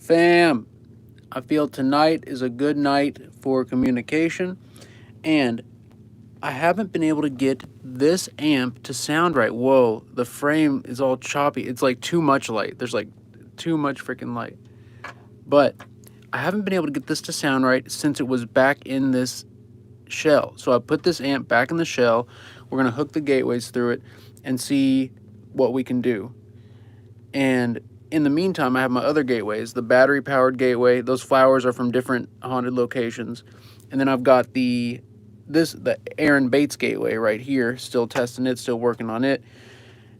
Fam, I feel tonight is a good night for communication, and I haven't been able to get this amp to sound right. Whoa, the frame is all choppy. It's like too much light. There's like too much freaking light. But I haven't been able to get this to sound right since it was back in this shell. So I put this amp back in the shell. We're going to hook the gateways through it and see what we can do. And in the meantime, I have my other gateways, the battery powered gateway. Those flowers are from different haunted locations. And then I've got the Aaron Bates gateway right here, still testing it, still working on it.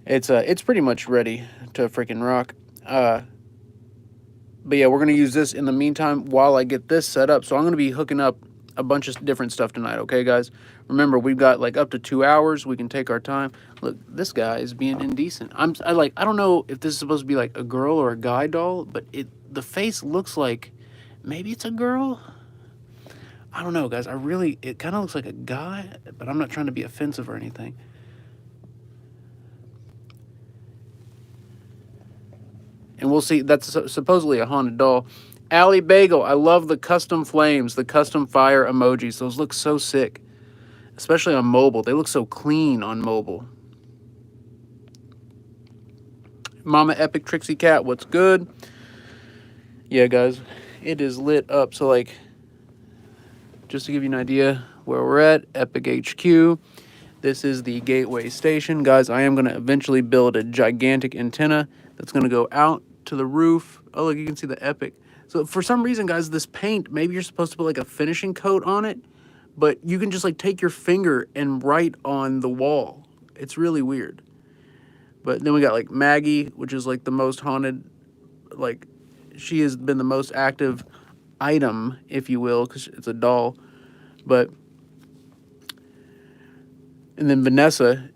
It's pretty much ready to freaking rock. But yeah, we're going to use this in the meantime while I get this set up. So I'm going to be hooking up a bunch of different stuff tonight, okay, guys? Remember, we've got like up to 2 hours. We can take our time. Look, this guy is being indecent. I don't know if this is supposed to be like a girl or a guy doll, but the face looks like maybe it's a girl. I don't know, guys. It kind of looks like a guy, but I'm not trying to be offensive or anything. And we'll see. That's supposedly a haunted doll. Allie Bagel, I love the custom flames, the custom fire emojis. Those look so sick, especially on mobile. They look so clean on mobile. Mama Epic Trixie Cat, what's good? Yeah, guys, it is lit up. So, like, just to give you an idea where we're at, Epic HQ. This is the gateway station. Guys, I am going to eventually build a gigantic antenna that's going to go out to the roof. Oh, look, you can see the Epic. So for some reason, guys, this paint, maybe you're supposed to put like a finishing coat on it, but you can just like take your finger and write on the wall. It's really weird. But then we got like Maggie, which is like the most haunted, like she has been the most active item, if you will, because it's a doll. But, and then Vanessa,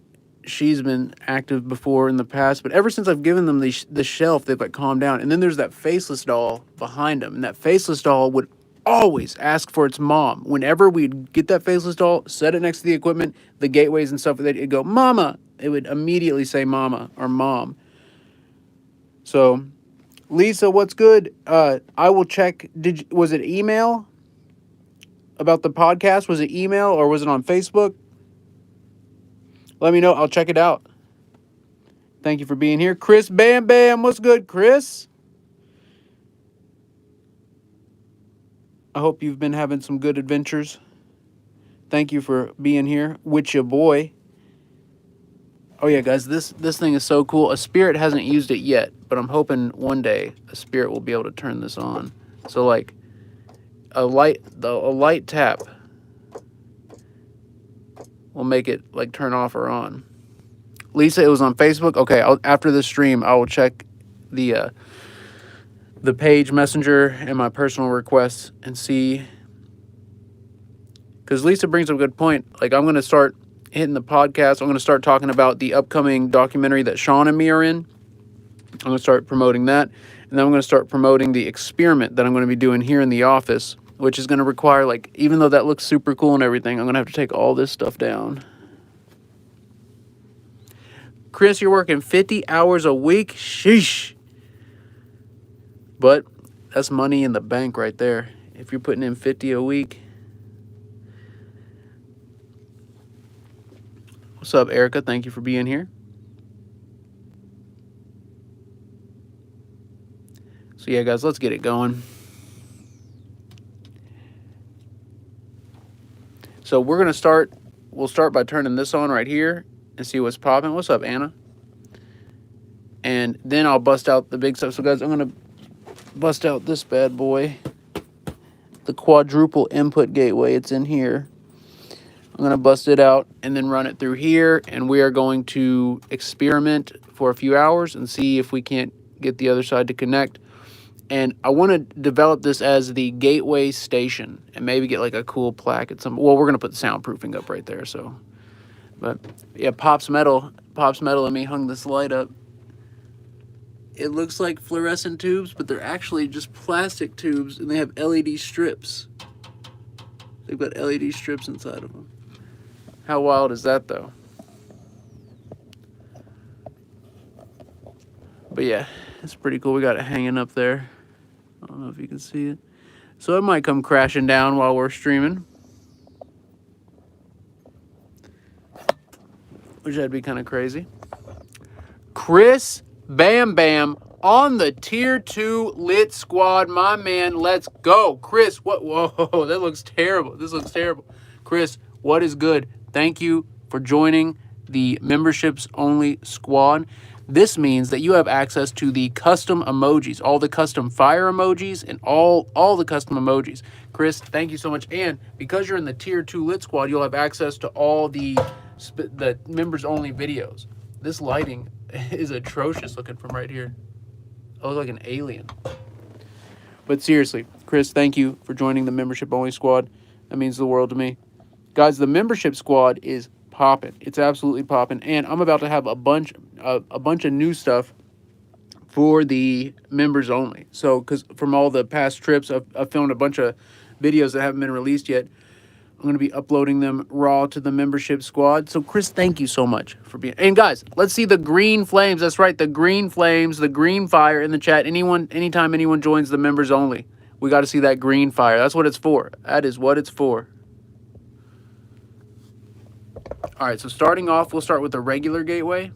she's been active before in the past, but ever since I've given them the shelf, they've like calmed down. And then there's that faceless doll behind them, and that faceless doll would always ask for its mom. Whenever we'd get that faceless doll, set it next to the equipment, the gateways and stuff, it'd go, "Mama." It would immediately say "Mama" or "Mom." So, Lisa, what's good? I will check. Was it email about the podcast? Was it email or was it on Facebook? Let me know. I'll check it out. Thank you for being here. Chris Bam Bam. What's good, Chris? I hope you've been having some good adventures. Thank you for being here with your boy. Oh, yeah, guys. This thing is so cool. A spirit hasn't used it yet, but I'm hoping one day a spirit will be able to turn this on. So, like, a light tap will make it, like, turn off or on. Lisa, it was on Facebook. Okay, after this stream, I will check the page messenger and my personal requests and see. Because Lisa brings up a good point. Like, I'm going to start hitting the podcast. I'm going to start talking about the upcoming documentary that Sean and me are in. I'm going to start promoting that. And then I'm going to start promoting the experiment that I'm going to be doing here in the office, which is going to require, like, even though that looks super cool and everything, I'm going to have to take all this stuff down. Chris, you're working 50 hours a week? Sheesh. But that's money in the bank right there. If you're putting in 50 a week. What's up, Erica? Thank you for being here. So yeah, guys, let's get it going. So we're going to start. We'll start by turning this on right here and see what's popping. What's up, Anna? And then I'll bust out the big stuff. So, guys, I'm going to bust out this bad boy. The quadruple input gateway. It's in here. I'm going to bust it out and then run it through here. And we are going to experiment for a few hours and see if we can't get the other side to connect. And I want to develop this as the gateway station and maybe get like a cool plaque at some. Well, we're going to put the soundproofing up right there. So, but yeah, Pops Metal and me hung this light up. It looks like fluorescent tubes, but they're actually just plastic tubes, and they have LED strips. They've got LED strips inside of them. How wild is that, though? But yeah, it's pretty cool. We got it hanging up there. I don't know if you can see it. So it might come crashing down while we're streaming. Which that'd be kind of crazy. Chris Bam Bam on the Tier 2 Lit Squad. My man, let's go. Chris, what? Whoa, that looks terrible. This looks terrible. Chris, what is good? Thank you for joining the memberships only squad. This means that you have access to the custom emojis, all the custom fire emojis, and all the custom emojis. Chris, thank you so much. And because you're in the Tier 2 Lit Squad, you'll have access to all the members-only videos. This lighting is atrocious looking from right here. I look like an alien. But seriously, Chris, thank you for joining the membership-only squad. That means the world to me. Guys, the membership squad is popping. It's absolutely popping. And I'm about to have a bunch of new stuff for the members only. So, because from all the past trips, I've filmed a bunch of videos that haven't been released yet. I'm going to be uploading them raw to the membership squad. So, Chris, thank you so much for being... And, guys, let's see the green flames. That's right, the green flames, the green fire in the chat. Anytime anyone joins the members only, we got to see that green fire. That's what it's for. That is what it's for. All right, so starting off, we'll start with the regular gateway.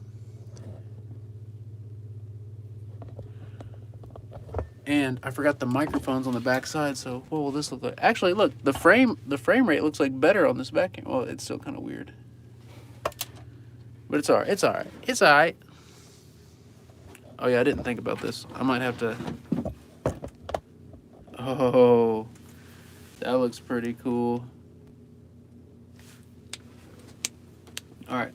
And I forgot the microphones on the back side, so what will this look like? Actually, look, the frame rate looks like better on this back camera. Well, it's still kind of weird. But it's all right. It's all right. It's all right. Oh, yeah, I didn't think about this. I might have to... Oh, that looks pretty cool. All right.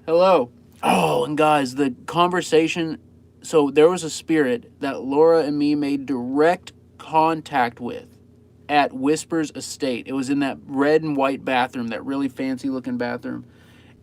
Hello. Oh, and guys, the conversation... So there was a spirit that Laura and me made direct contact with at Whisper's estate. It was in that red and white bathroom, that really fancy looking bathroom.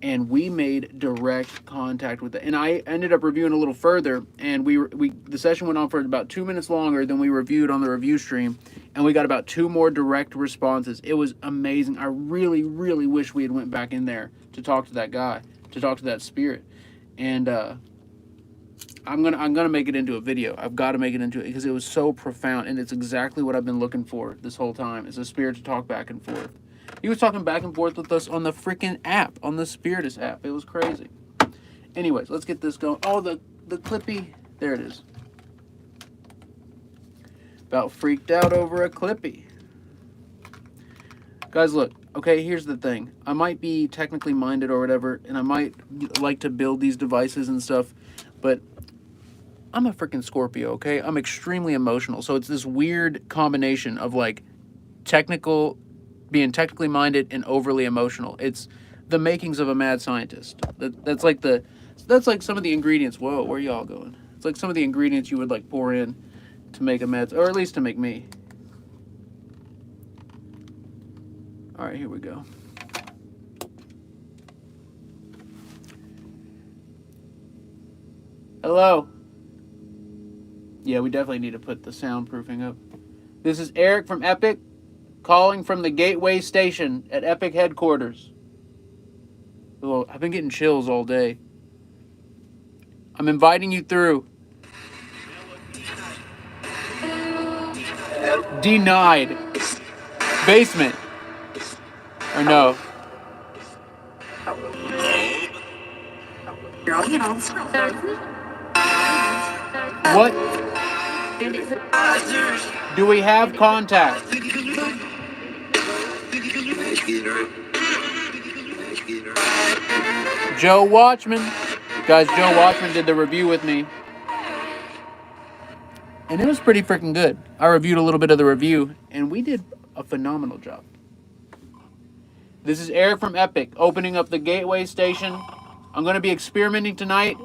And we made direct contact with it. And I ended up reviewing a little further, and the session went on for about 2 minutes longer than we reviewed on the review stream. And we got about 2 more direct responses. It was amazing. I really, really wish we had went back in there to talk to that guy, to talk to that spirit. And I'm gonna make it into a video. I've got to make it into it because it was so profound, and it's exactly what I've been looking for this whole time. Is a spirit to talk back and forth. He was talking back and forth with us on the freaking app, on the Spiritus app. It was crazy. Anyways, let's get this going. Oh, the Clippy. There it is. About freaked out over a Clippy. Guys, look. Okay, here's the thing. I might be technically minded or whatever, and I might like to build these devices and stuff, but I'm a freaking Scorpio, okay? I'm extremely emotional. So it's this weird combination of like being technically minded and overly emotional. It's the makings of a mad scientist. That's like some of the ingredients. Whoa, where are y'all going? It's like some of the ingredients you would like pour in to make a mad, or at least to make me. All right, here we go. Hello. Yeah, we definitely need to put the soundproofing up. This is Eric from Epic, calling from the Gateway Station at Epic headquarters. Oh, I've been getting chills all day. I'm inviting you through. Denied. Basement. Or no. What? Do we have contact? Joe Watchman. Guys, Joe Watchman did the review with me. And it was pretty freaking good. I reviewed a little bit of the review, and we did a phenomenal job. This is Eric from Epic, opening up the Gateway Station. I'm going to be experimenting tonight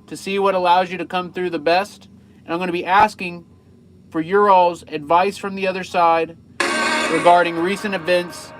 to see what allows you to come through the best. And I'm going to be asking for your all's advice from the other side regarding recent events.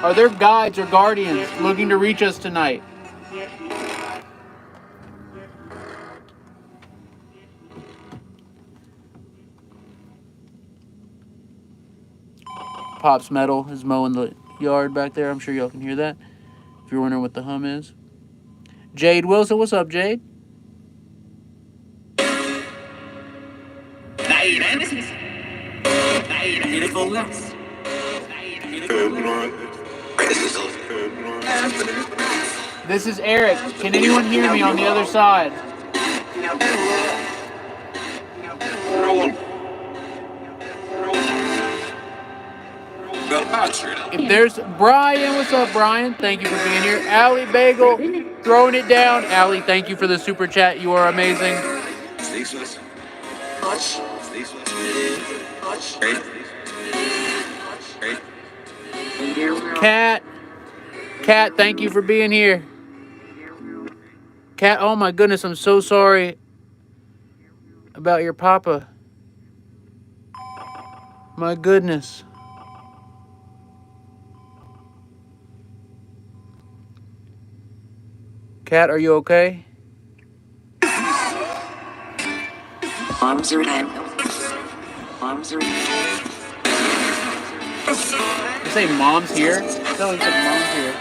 Are there guides or guardians looking to reach us tonight? Pops Metal is mowing the yard back there. I'm sure y'all can hear that. If you're wondering what the hum is. Jade Wilson, what's up, Jade? This is Eric. Can anyone hear me on the other side? If there's Brian, what's up, Brian? Thank you for being here. Allie Bagel, throwing it down. Allie, thank you for the super chat. You are amazing. Cat, thank you for being here. Cat, oh my goodness, I'm so sorry about your papa. My goodness. Cat, are you okay? Moms are in. You say mom's here? No, he said mom's here.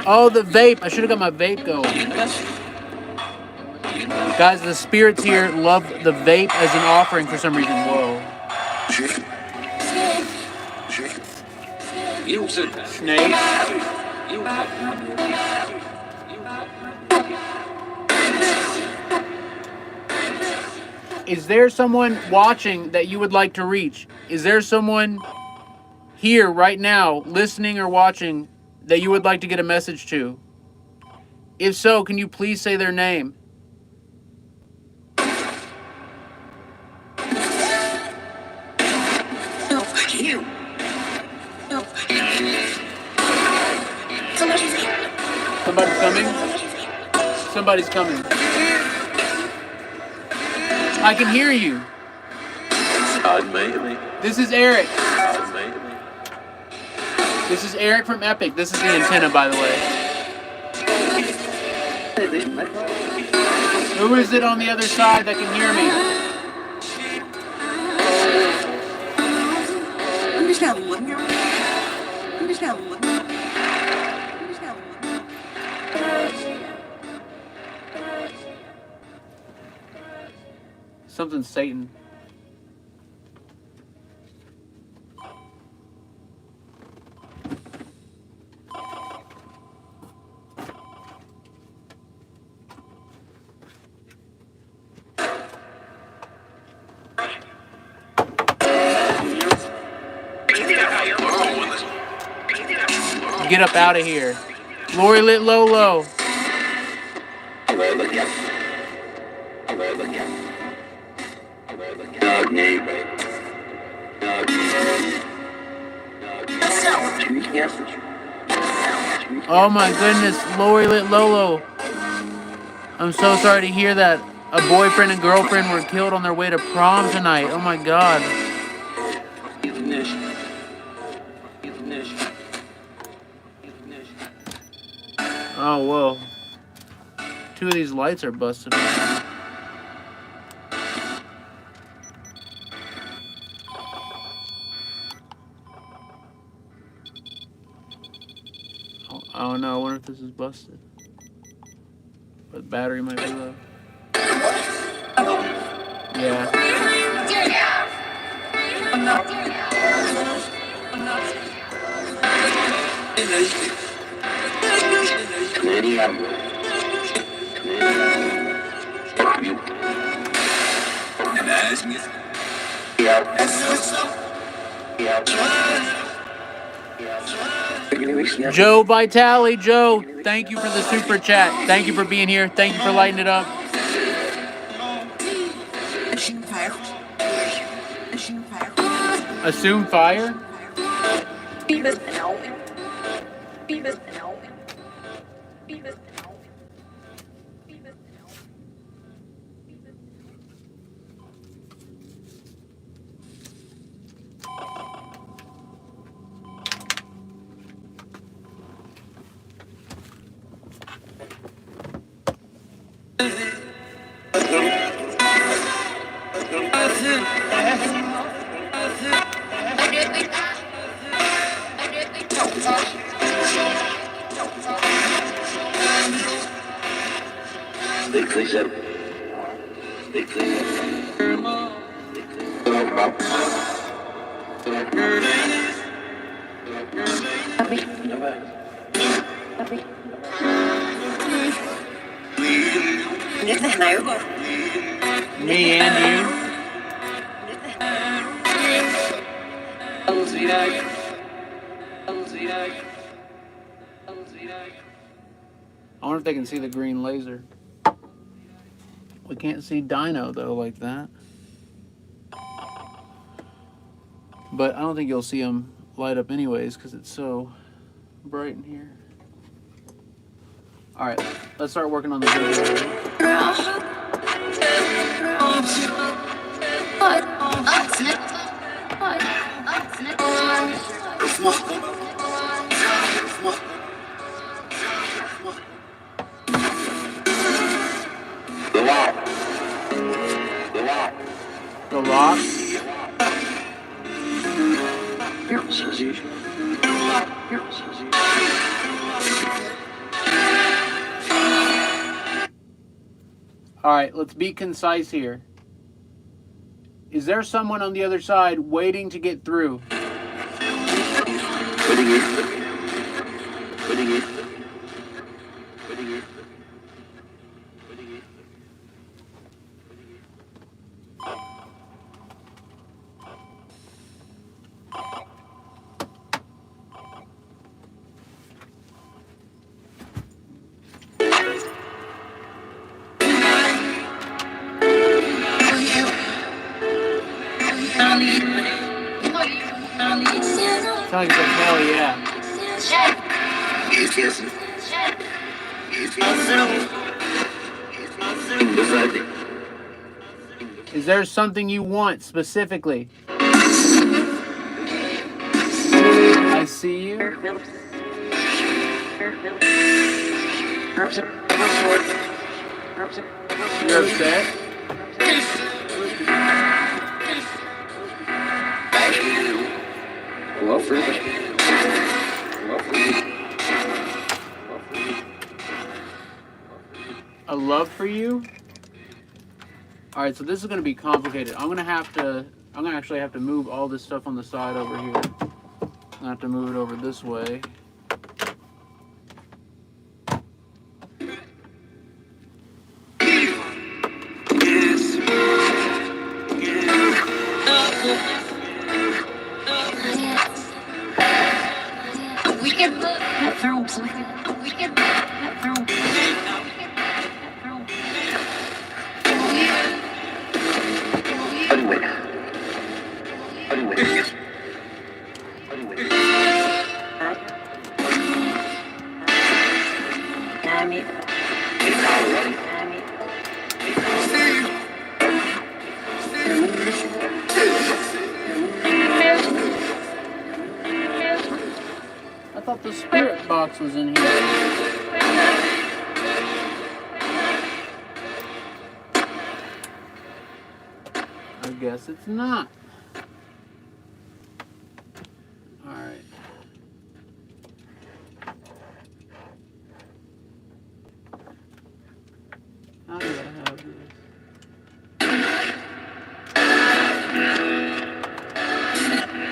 Oh, the vape. I should have got my vape going. Guys, the spirits here love the vape as an offering for some reason. Whoa. Snake. Is there someone watching that you would like to reach? Is there someone here right now, listening or watching, that you would like to get a message to? If so, can you please say their name? Somebody's coming? Somebody's coming. I can hear you. This is Eric. This is Eric from Epic. This is the antenna, by the way. Who is it on the other side that can hear me? Something's Satan. Get up out of here. Lori Lit Lolo. Oh my goodness, Lori Lit Lolo. I'm so sorry to hear that. A boyfriend and girlfriend were killed on their way to prom tonight. Oh my god. Oh, whoa. 2 of these lights are busted. Oh no, I wonder if this is busted. But the battery might be low. Yeah. Joe Vitale, Joe, thank you for the super chat. Thank you for being here. Thank you for lighting it up. Assume fire? Me and you. I wonder if they can see the green laser. We can't see Dino though like that. But I don't think you'll see them light up anyways because it's so bright in here. All right, let's start working on the video. The lock. All right, let's be concise here. Is there someone on the other side waiting to get through? Sounds like hell yeah. Is there something you want specifically? I see you. You're upset? A love for you? All right, so this is going to be complicated. I'm going to actually have to move all this stuff on the side over here. I'm going to have to move it over this way. I thought the spirit box was in here. I guess it's not. All right. How do I have this?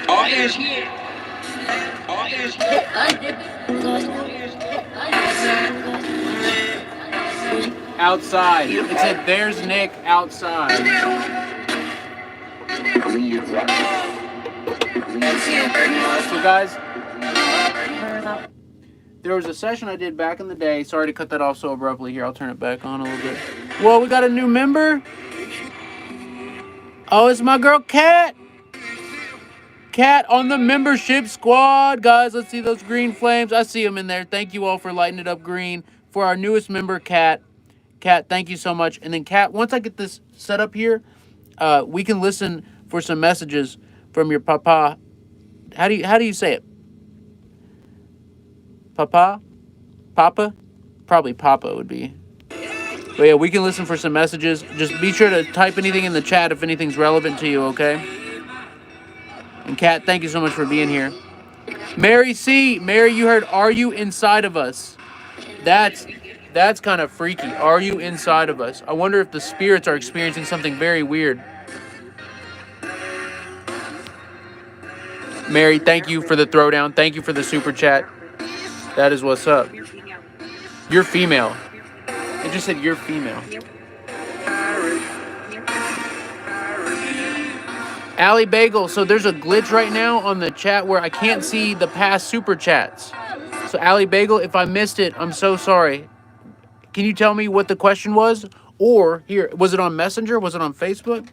All is here. All is here. Outside. It said, "There's Nick outside." So guys, there was a session I did back in the day. Sorry to cut that off so abruptly here. I'll turn it back on a little bit. Whoa, we got a new member. Oh, it's my girl Kat. Cat on the membership squad, guys. Let's see those green flames. I see them in there. Thank you all for lighting it up green for our newest member, Cat. Cat, thank you so much. And then, Cat, once I get this set up here, we can listen for some messages from your papa. How do you say it? Papa? Papa? Probably Papa would be. But yeah, we can listen for some messages. Just be sure to type anything in the chat if anything's relevant to you, okay? And Kat, thank you so much for being here. Mary C. Mary, you heard, are you inside of us? That's kind of freaky. Are you inside of us? I wonder if the spirits are experiencing something very weird. Mary, thank you for the throwdown. Thank you for the super chat. That is what's up. You're female. It just said you're female. Allie Bagel, so there's a glitch right now on the chat where I can't see the past super chats. So Allie Bagel, if I missed it, I'm so sorry. Can you tell me what the question was? Or here, was it on Messenger? Was it on Facebook?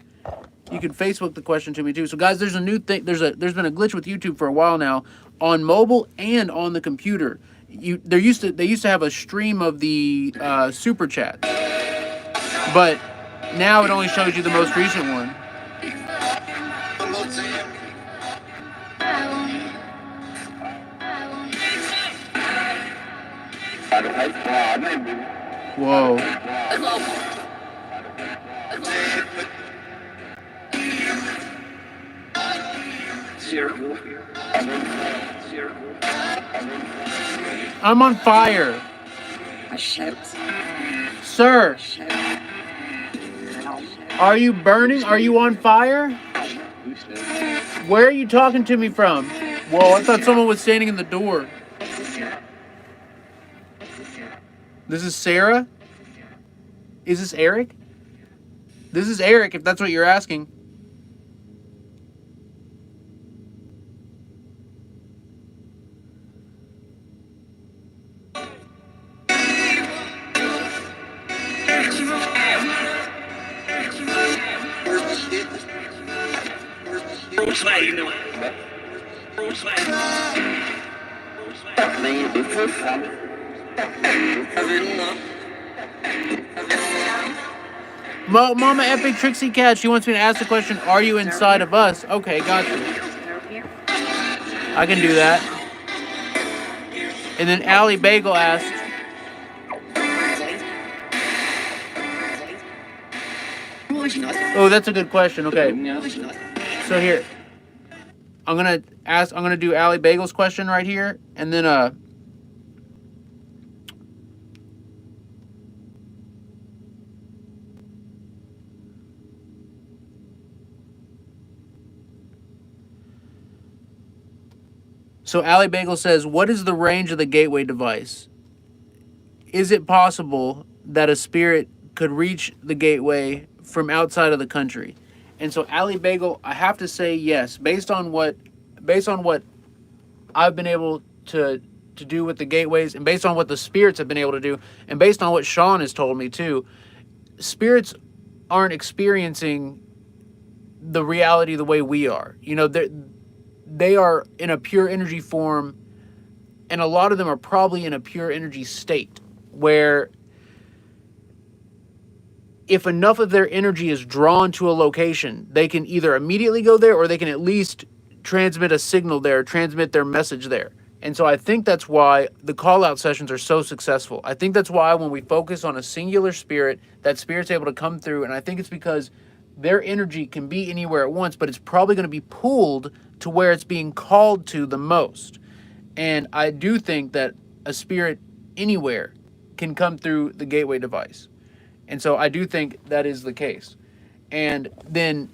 You can Facebook the question to me too. So guys, there's a new thing. There's been a glitch with YouTube for a while now on mobile and on the computer. They used to have a stream of the super chats, but now it only shows you the most recent one. Whoa. I'm on fire. Sir, are you burning? Are you on fire? Where are you talking to me from? Whoa, I thought someone was standing in the door. This is Sarah? Is this Eric? This is Eric, if that's what you're asking. Mama Epic Trixie Cat, she wants me to ask the question, are you inside of us? Okay, gotcha. I can do that. And then Allie Bagel asked, oh, that's a good question. Okay. So here, I'm gonna do Allie Bagel's question right here, and then so Allie Bagel says, what is the range of the gateway device? Is it possible that a spirit could reach the gateway from outside of the country? And so Allie Bagel, I have to say yes, based on what I've been able to do with the gateways, and based on what the spirits have been able to do, and based on what Sean has told me too, spirits aren't experiencing the reality the way we are. You know, they are in a pure energy form, and a lot of them are probably in a pure energy state where if enough of their energy is drawn to a location, they can either immediately go there or they can at least transmit a signal there, transmit their message there. And so I think that's why the call-out sessions are so successful. I think that's why when we focus on a singular spirit, that spirit's able to come through, and I think it's because their energy can be anywhere at once, but it's probably going to be pulled to where it's being called to the most. And I do think that a spirit anywhere can come through the gateway device. And so I do think that is the case. And then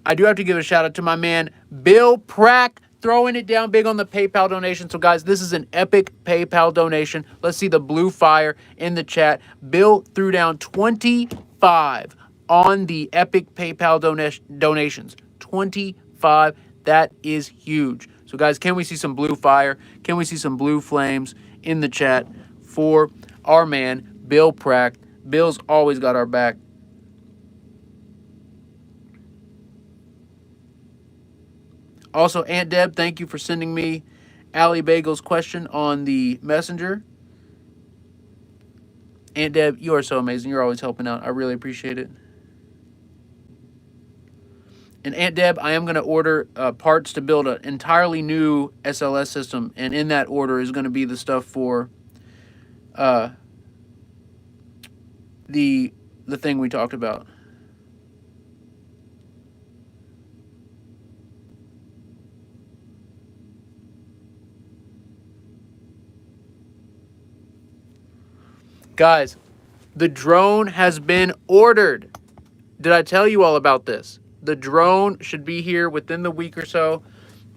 I do have to give a shout out to my man, Bill Prack, throwing it down big on the PayPal donation. So guys, this is an epic PayPal donation. Let's see the blue fire in the chat. Bill threw down 25 on the epic PayPal donations. 25. That is huge. So guys, can we see some blue fire? Can we see some blue flames in the chat for our man, Bill Prack? Bill's always got our back. Also, Aunt Deb, thank you for sending me Allie Bagel's question on the messenger. Aunt Deb, you are so amazing. You're always helping out. I really appreciate it. And Aunt Deb, I am going to order parts to build an entirely new SLS system, and in that order is going to be the stuff for the thing we talked about. Guys, the drone has been ordered. Did I tell you all about this? The drone should be here within the week or so,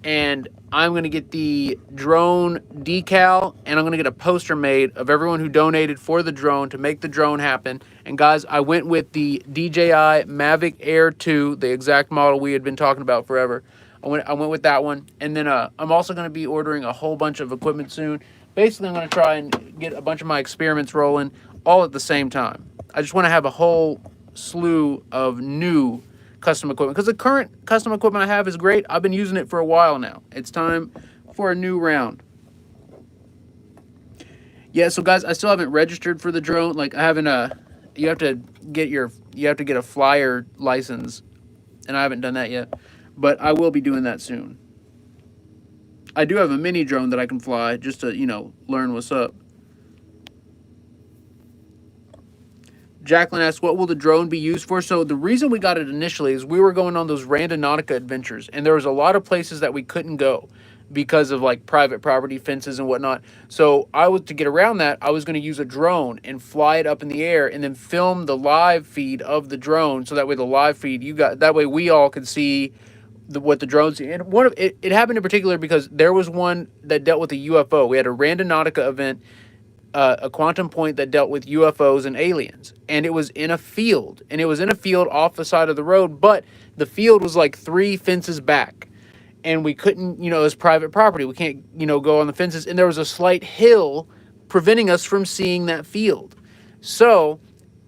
and I'm going to get the drone decal, and I'm going to get a poster made of everyone who donated for the drone to make the drone happen. And guys, I went with the DJI Mavic Air 2, the exact model we had been talking about forever. I went with that one, and then I'm also going to be ordering a whole bunch of equipment soon. Basically, I'm going to try and get a bunch of my experiments rolling all at the same time. I just want to have a whole slew of new custom equipment, because the current custom equipment I have is great. I've been using it for a while now. It's time for a new round. Yeah, so guys, I still haven't registered for the drone. Like, I haven't you have to get a flyer license, and I haven't done that yet, but I will be doing that soon. I do have a mini drone that I can fly just to, learn what's up. Jacqueline asked, what will the drone be used for? So the reason we got it initially is we were going on those Randonautica adventures, and there was a lot of places that we couldn't go because of like private property fences and whatnot. So to get around that, I was going to use a drone and fly it up in the air and then film the live feed of the drone. So that way the live feed, that way we all could see what the drones. And it happened in particular because there was one that dealt with a UFO. We had a Randonautica event, a quantum point that dealt with UFOs and aliens, and it was in a field, off the side of the road, but the field was like 3 fences back, and we couldn't, it was private property. We can't, go on the fences, and there was a slight hill preventing us from seeing that field. So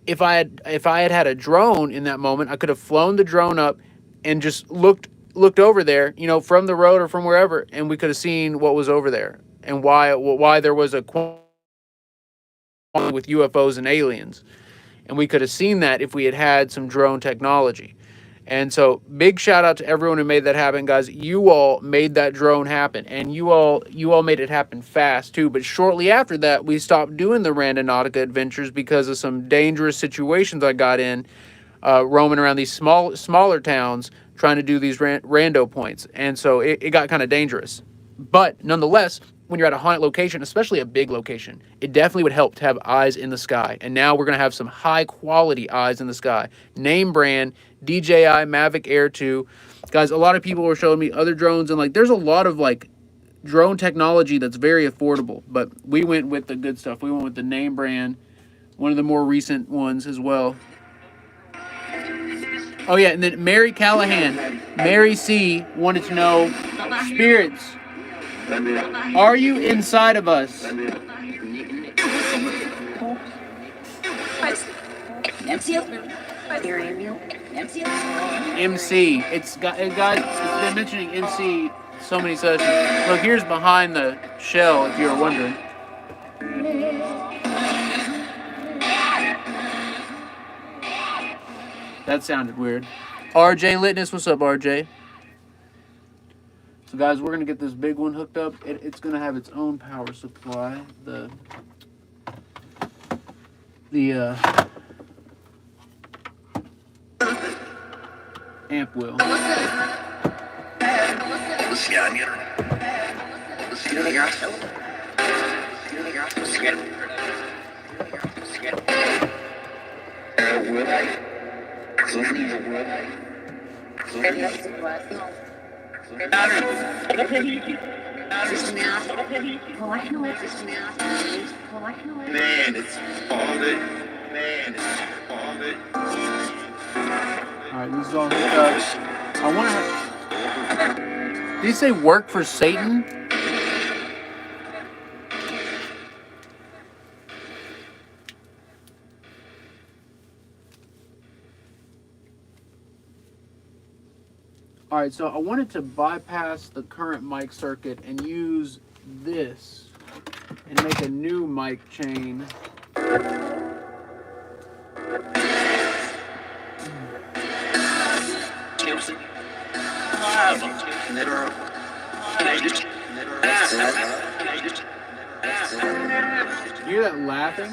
if I had a drone in that moment, I could have flown the drone up and just looked over there, from the road or from wherever, and we could have seen what was over there and why there was a with UFOs and aliens. And we could have seen that if we had had some drone technology. And so big shout out to everyone who made that happen, guys. You all made that drone happen, and you all made it happen fast too. But shortly after that, we stopped doing the Randonautica adventures because of some dangerous situations I got in, roaming around these smaller towns trying to do these rando points. And so it got kind of dangerous. But nonetheless, when you're at a haunted location, especially a big location, it definitely would help to have eyes in the sky. And now we're going to have some high quality eyes in the sky. Name brand, DJI Mavic Air 2. Guys, a lot of people were showing me other drones, and there's a lot of drone technology that's very affordable. But we went with the good stuff. We went with the name brand, one of the more recent ones as well. Oh yeah, and then Mary Callahan, Mary C wanted to know, spirits, are you inside of us? MC. It's guys, it's been mentioning MC so many sessions. Look, here's behind the shell, if you were wondering. That sounded weird. RJ Litness, what's up, RJ? So guys, we're gonna get this big one hooked up. It's gonna have its own power supply. The amp will. Man, it's all it. Man, it's all it. Alright, this is all hooked up. I wanna. Did you say work for Satan? All right, so I wanted to bypass the current mic circuit and use this and make a new mic chain. You hear that laughing?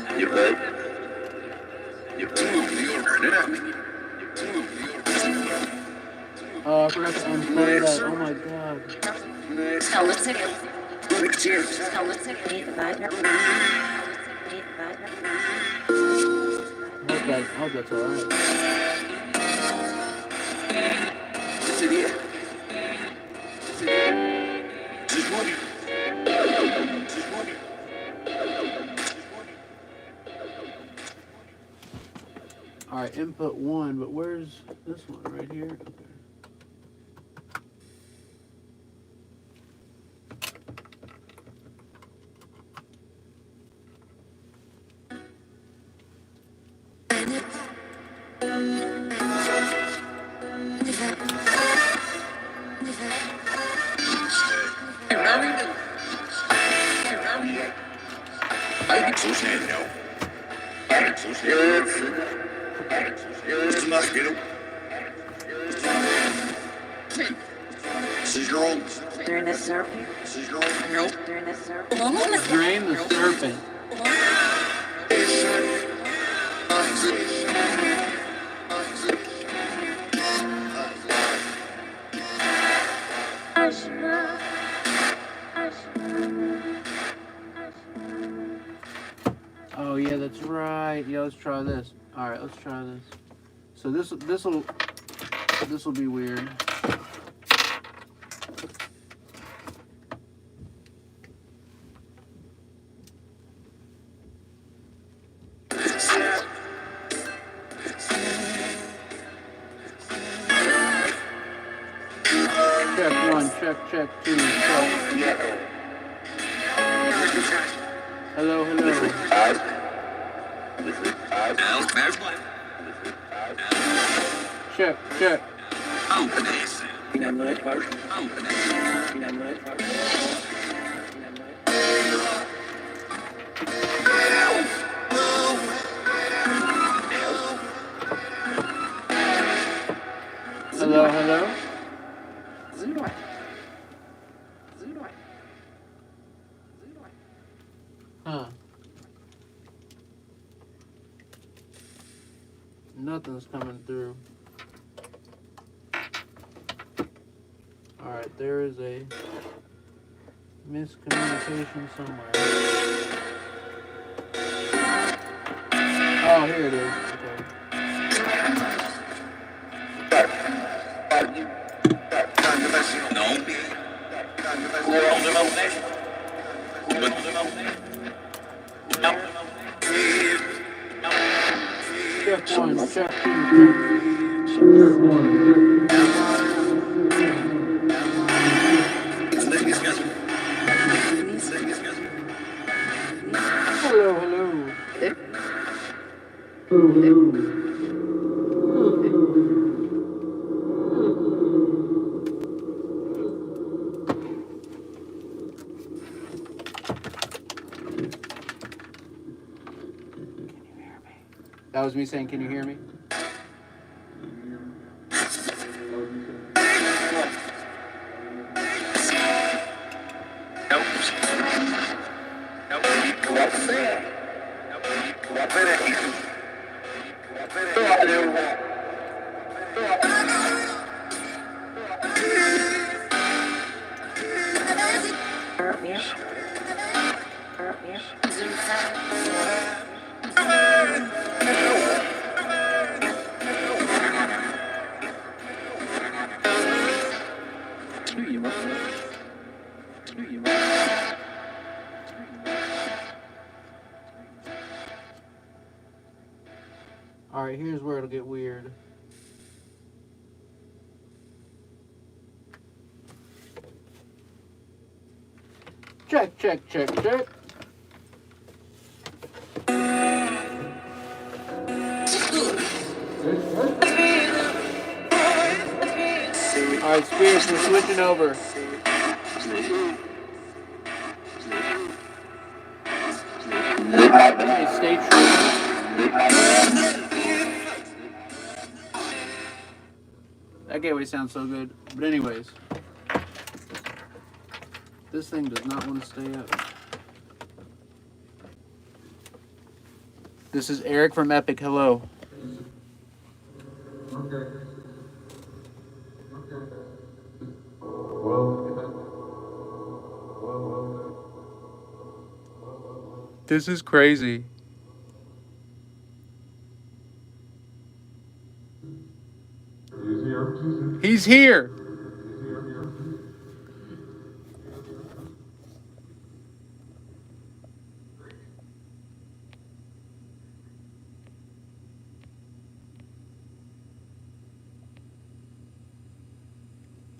Oh, I forgot to unplay that. Oh my god. I hope that's alright. Alright, input 1, but where's this one? Right here? Okay. During the serpent. During the serpent. Drain the serpent. Oh yeah, that's right. Yeah, let's try this. All right, let's try this. So this will be weird. Check 1, check 2, check. Hello, hello. Check. Hello. Huh. Nothing's coming through. Alright, there is a miscommunication somewhere. Oh, here it is. Check 1, check 2, check 1. Hello. That was me saying, can you hear me? Alright, here's where it'll get weird. Check. Alright, Alright, Spirits, we're switching over. Okay, stay true. That gateway sounds so good. But anyways, this thing does not want to stay up. This is Eric from Epic. Hello. This is crazy. He's here.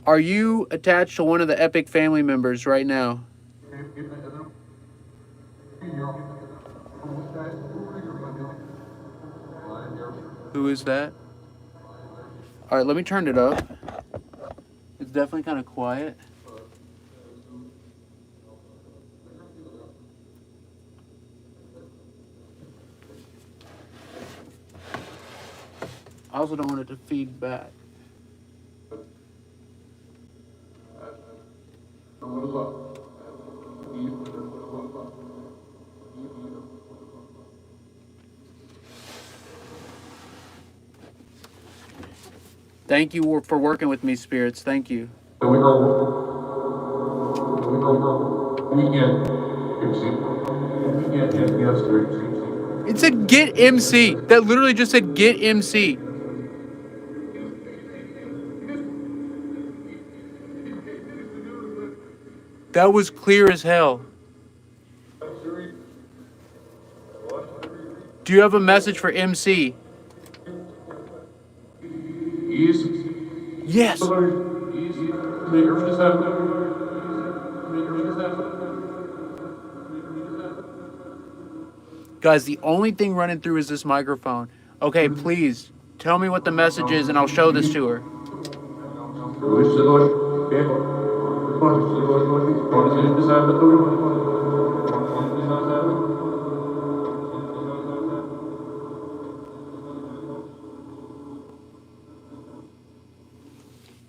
Are you attached to one of the Epic family members right now? Who is that? All right, let me turn it up. It's definitely kind of quiet. I also don't want it to feed back. Thank you for working with me, Spirits. Thank you. It said get MC. That literally just said get MC. That was clear as hell. Do you have a message for MC? Yes. Guys, the only thing running through is this microphone. Okay, please tell me what the message is and I'll show this to her.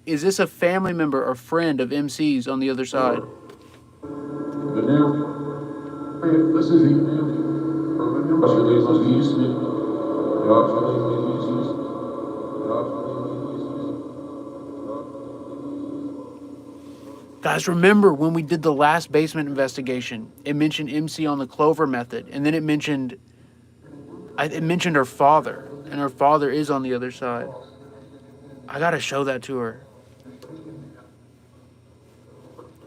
Is this a family member or friend of MC's on the other side? Guys, remember when we did the last basement investigation, it mentioned MC on the Clover method, and then it mentioned her father, and her father is on the other side. I gotta show that to her.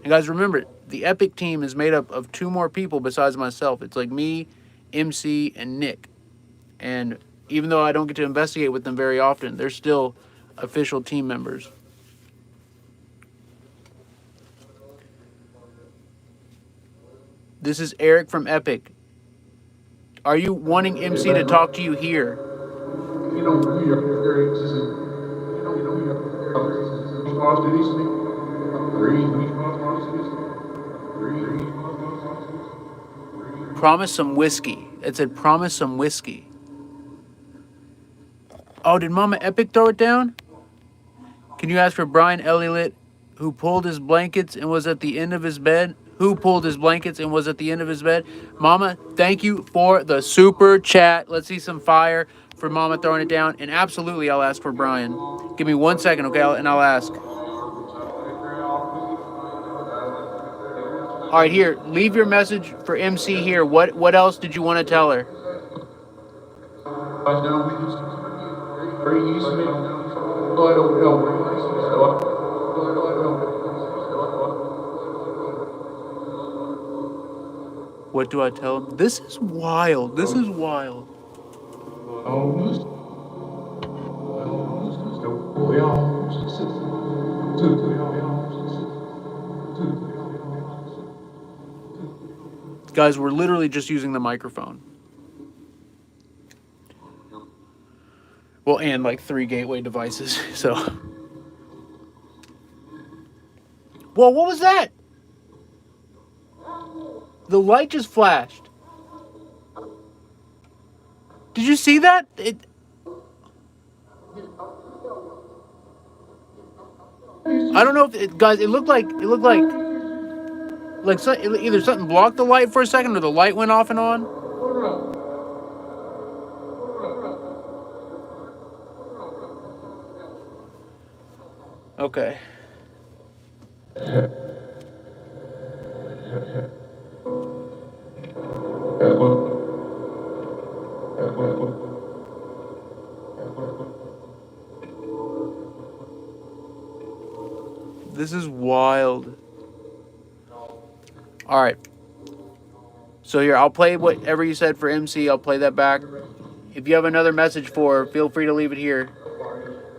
And guys, remember, the Epic team is made up of 2 more people besides myself. It's like me, MC, and Nick. And even though I don't get to investigate with them very often, they're still official team members. This is Eric from Epic. Are you wanting MC to talk to you here? Promise some whiskey. It said promise some whiskey. Oh, did Mama Epic throw it down? Can you ask for Brian Elliott, who pulled his blankets and was at the end of his bed? Who pulled his blankets and was at the end of his bed? Mama, thank you for the super chat. Let's see some fire for Mama throwing it down. And absolutely, I'll ask for Brian. Give me 1 second, okay? And I'll ask. All right, here. Leave your message for MC here. What else did you want to tell her? What do I tell him? This is wild. This is wild. Guys, we're literally just using the microphone. Well, and like 3 gateway devices, so. Whoa, what was that? The light just flashed. Did you see that? I don't know if guys. It looked like either something blocked the light for a second or the light went off and on. Okay. This is wild. All right. So here, I'll play whatever you said for MC. I'll play that back. If you have another message for her, feel free to leave it here.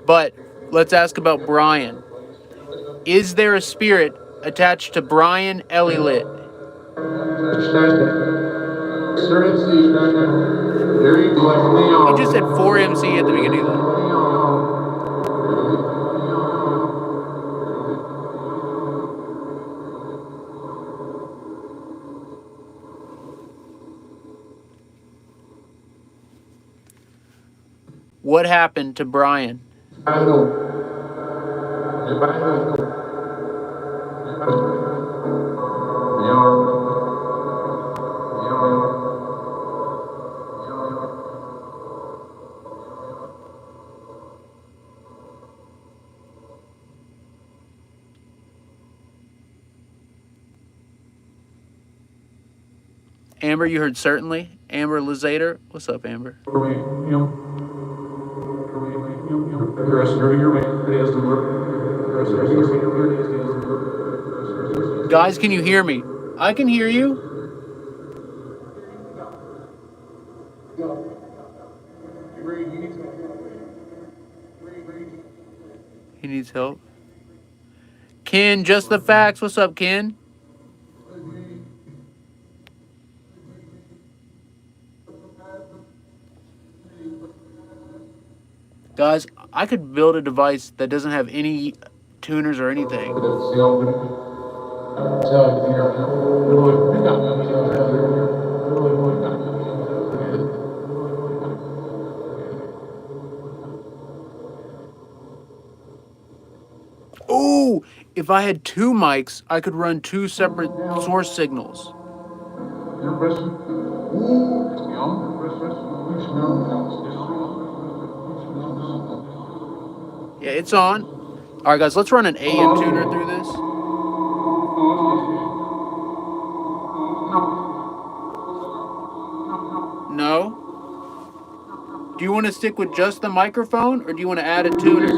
But let's ask about Brian. Is there a spirit attached to Brian Elilit? He just said 4MC at the beginning of that. What happened to Brian? Amber, you heard certainly. Amber Lizader. What's up, Amber? Guys, can you hear me? I can hear you. He needs help. Ken, just the facts. What's up, Ken? Guys, I could build a device that doesn't have any tuners or anything. Oh, if I had two mics, I could run two separate source signals. Yeah, it's on. All right, guys, let's run an AM tuner through this. No? Do you want to stick with just the microphone, or do you want to add a tuner?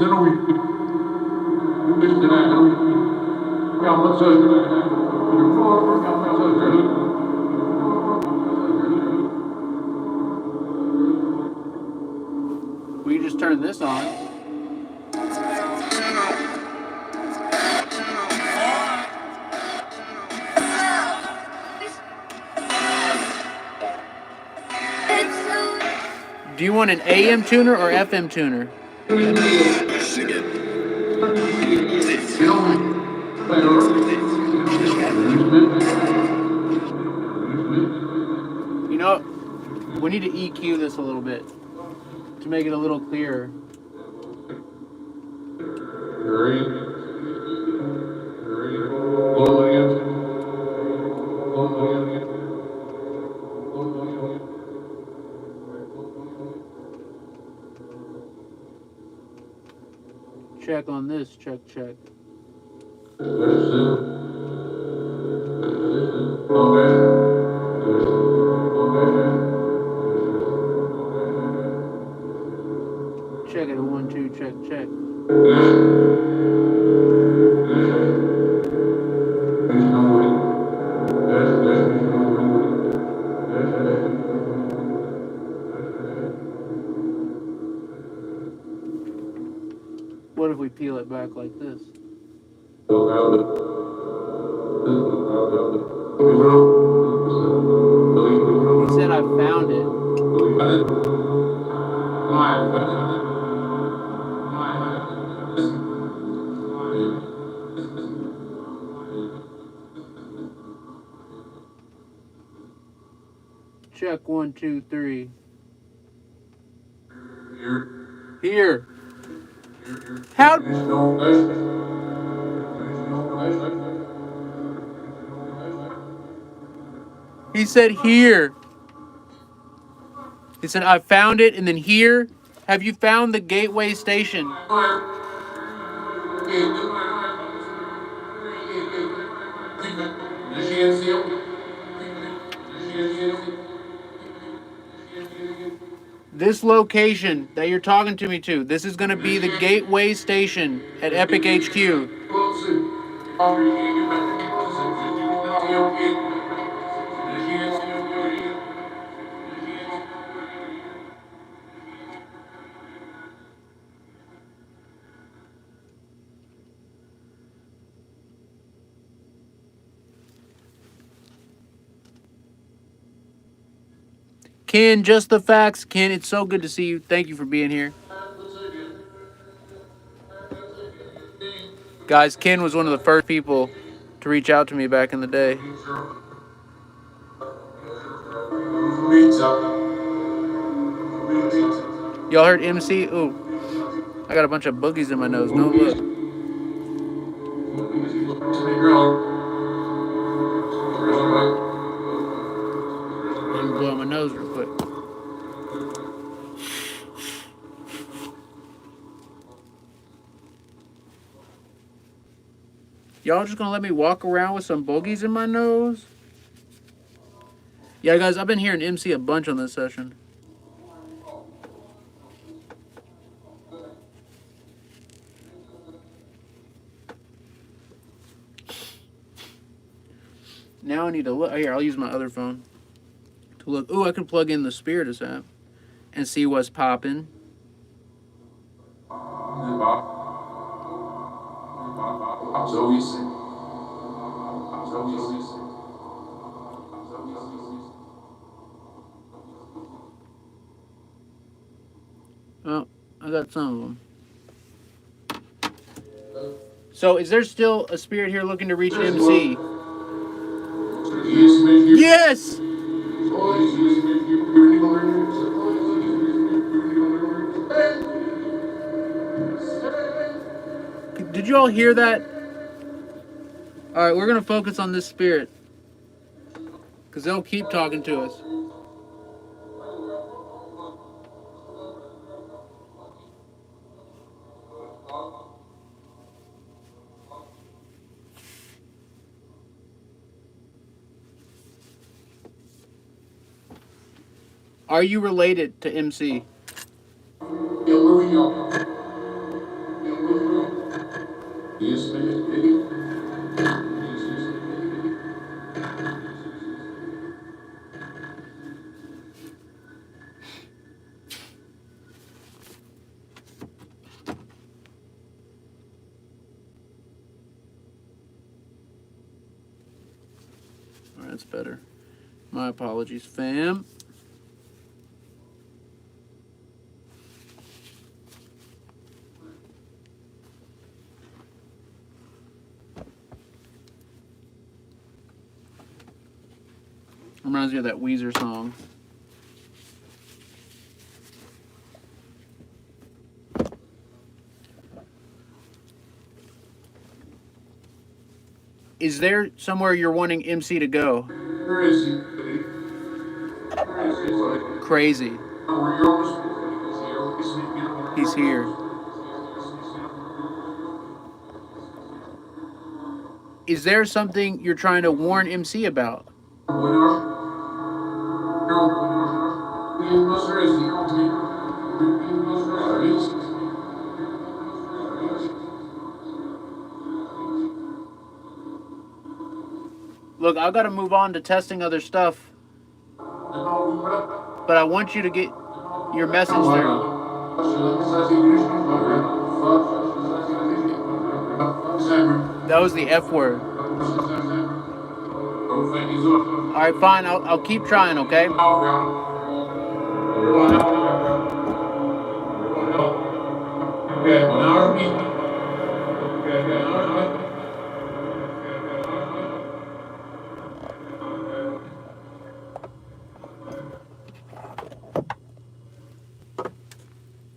We just turn this on. Do you want an AM tuner or FM tuner? You know, we need to EQ this a little bit to make it a little clearer. Check on this, check. Check it, 1, 2, check. What if we peel it back like this? He said I found it. Check 1, 2, 3. Here. How? He said here. He said, I found it, and then here. Have you found the gateway station? This location that you're talking to me to, this is going to be the gateway station at Epic HQ. Ken, just the facts. Ken, it's so good to see you. Thank you for being here. Guys, Ken was one of the first people to reach out to me back in the day. Y'all heard MC? Ooh, I got a bunch of boogies in my nose. No, look. Let me blow my nose real quick. Y'all just gonna let me walk around with some boogies in my nose? Yeah, guys, I've been hearing MC a bunch on this session. Now I need to look. Here, I'll use my other phone to look. Ooh, I can plug in the Spiritus app and see what's popping. Oh, I got some of them. So, is there still a spirit here looking to reach MC? Yes! Did you all hear that? Alright, we're going to focus on this spirit. Because they'll keep talking to us. Are you related to MC? Alright, that's better. My apologies, fam. Reminds me of that Weezer song. Is there somewhere you're wanting MC to go? Crazy. He's here. Is there something you're trying to warn MC about? Look, I've got to move on to testing other stuff. But I want you to get your message through. That was the F word. Alright, fine. I'll keep trying, okay?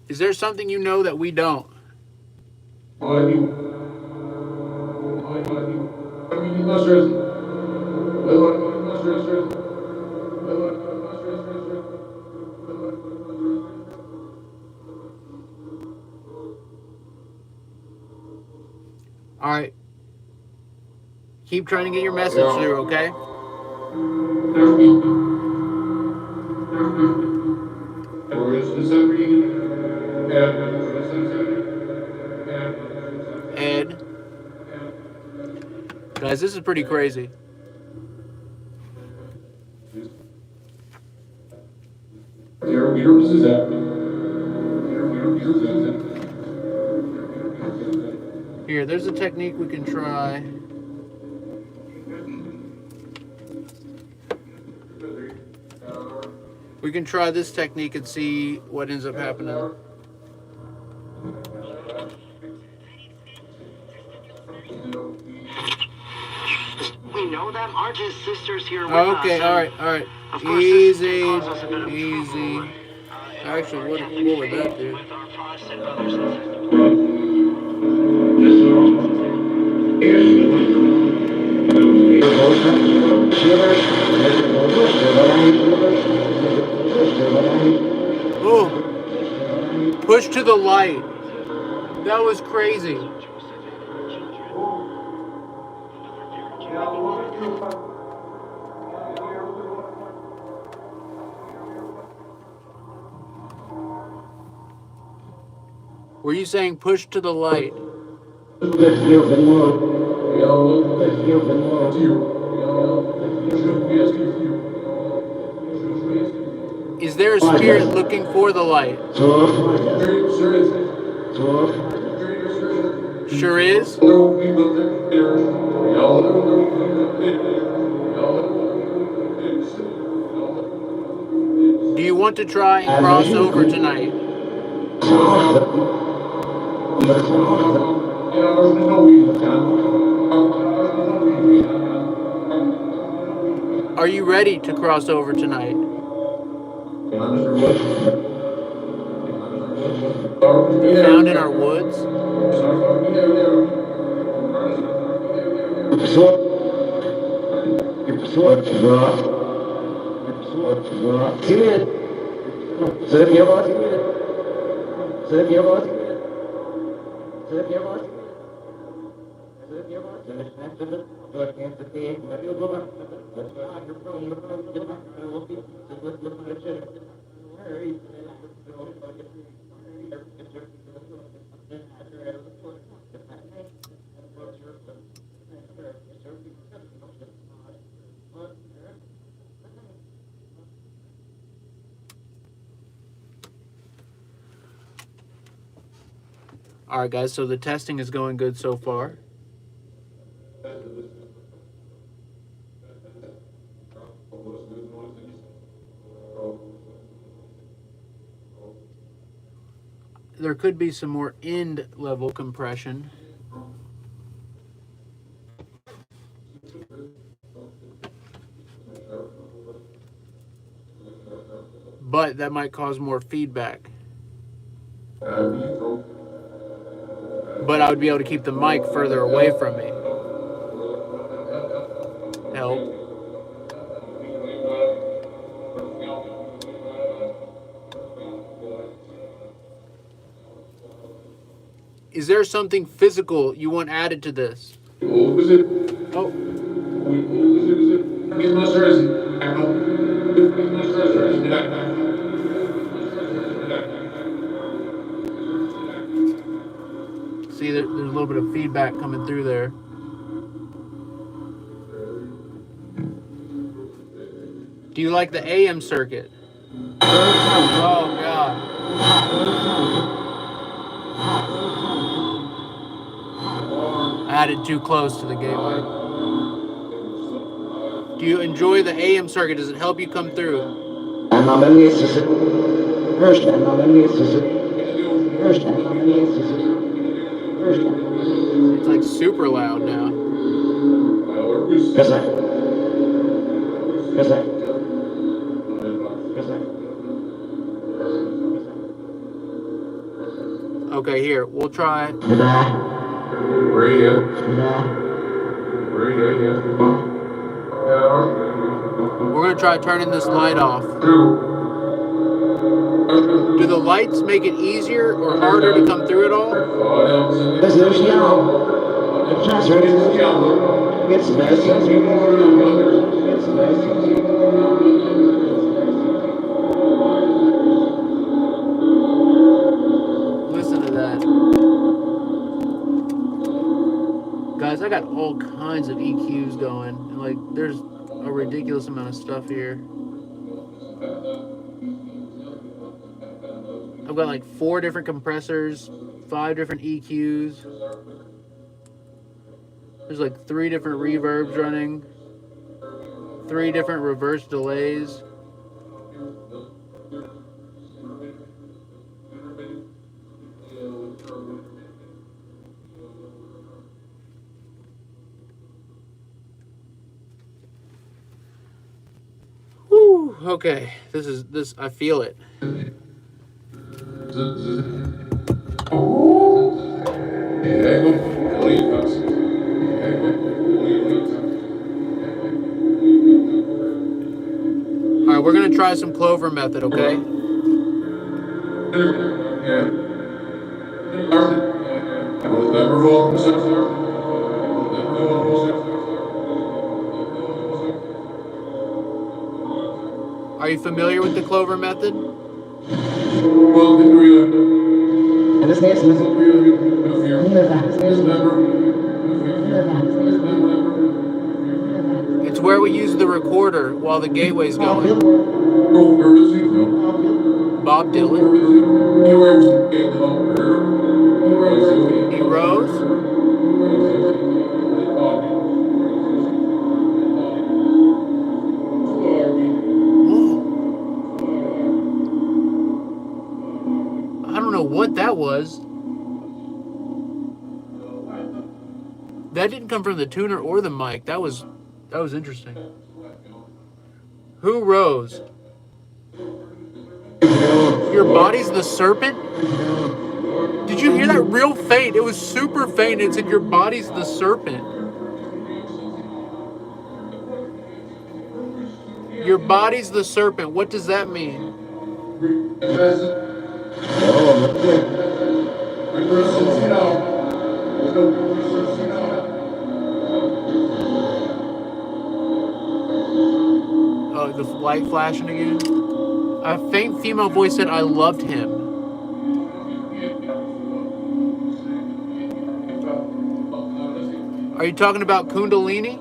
Is there something you know that we don't? All right. Keep trying to get your message through, okay? Ed. Guys, this is pretty crazy. Here, there's a technique we can try. We can try this technique and see what ends up happening. We know them. Aren't his sisters here with Okay, us? all right. Of course, Easy, this can cause us a bit of easy. trouble. Actually, what would that do? With our Protestant brothers and Oh, push to the light. That was crazy. Were you saying push to the light? Is there a spirit looking for the light? Sure is. Do you want to try and cross over tonight? Are you ready to cross over tonight? Found in our woods? All right, guys, so the testing is going good so far. There could be some more end level compression. But that might cause more feedback. But I would be able to keep the mic further away from me. Help. Is there something physical you want added to this? Oh. See, there's a little bit of feedback coming through there. Do you like the AM circuit? Oh, God. I had it too close to the gateway. Do you enjoy the AM circuit? Does it help you come through? It's like super loud now. Okay, here, we'll try. We're gonna try turning this light off. Do the lights make it easier or harder to come through it all? Listen to that. Guys, I got all kinds of EQs going. And like, there's a ridiculous amount of stuff here. I've got like 4 different compressors, 5 different EQs. There's like 3 different reverbs running, 3 different reverse delays. Whew, okay, this I feel it. All right, we're gonna try some Clover method, okay? Are you familiar with the Clover method? It's where we use the recorder while the gateway's going. Bob Dylan. He rose. I don't know what that was. That didn't come from the tuner or the mic. That was interesting. Who rose? Your body's the serpent? Did you hear that? Real faint. It was super faint. It said your body's the serpent. Your body's the serpent. What does that mean? Oh, the light flashing again. A faint female voice said, "I loved him." Are you talking about Kundalini?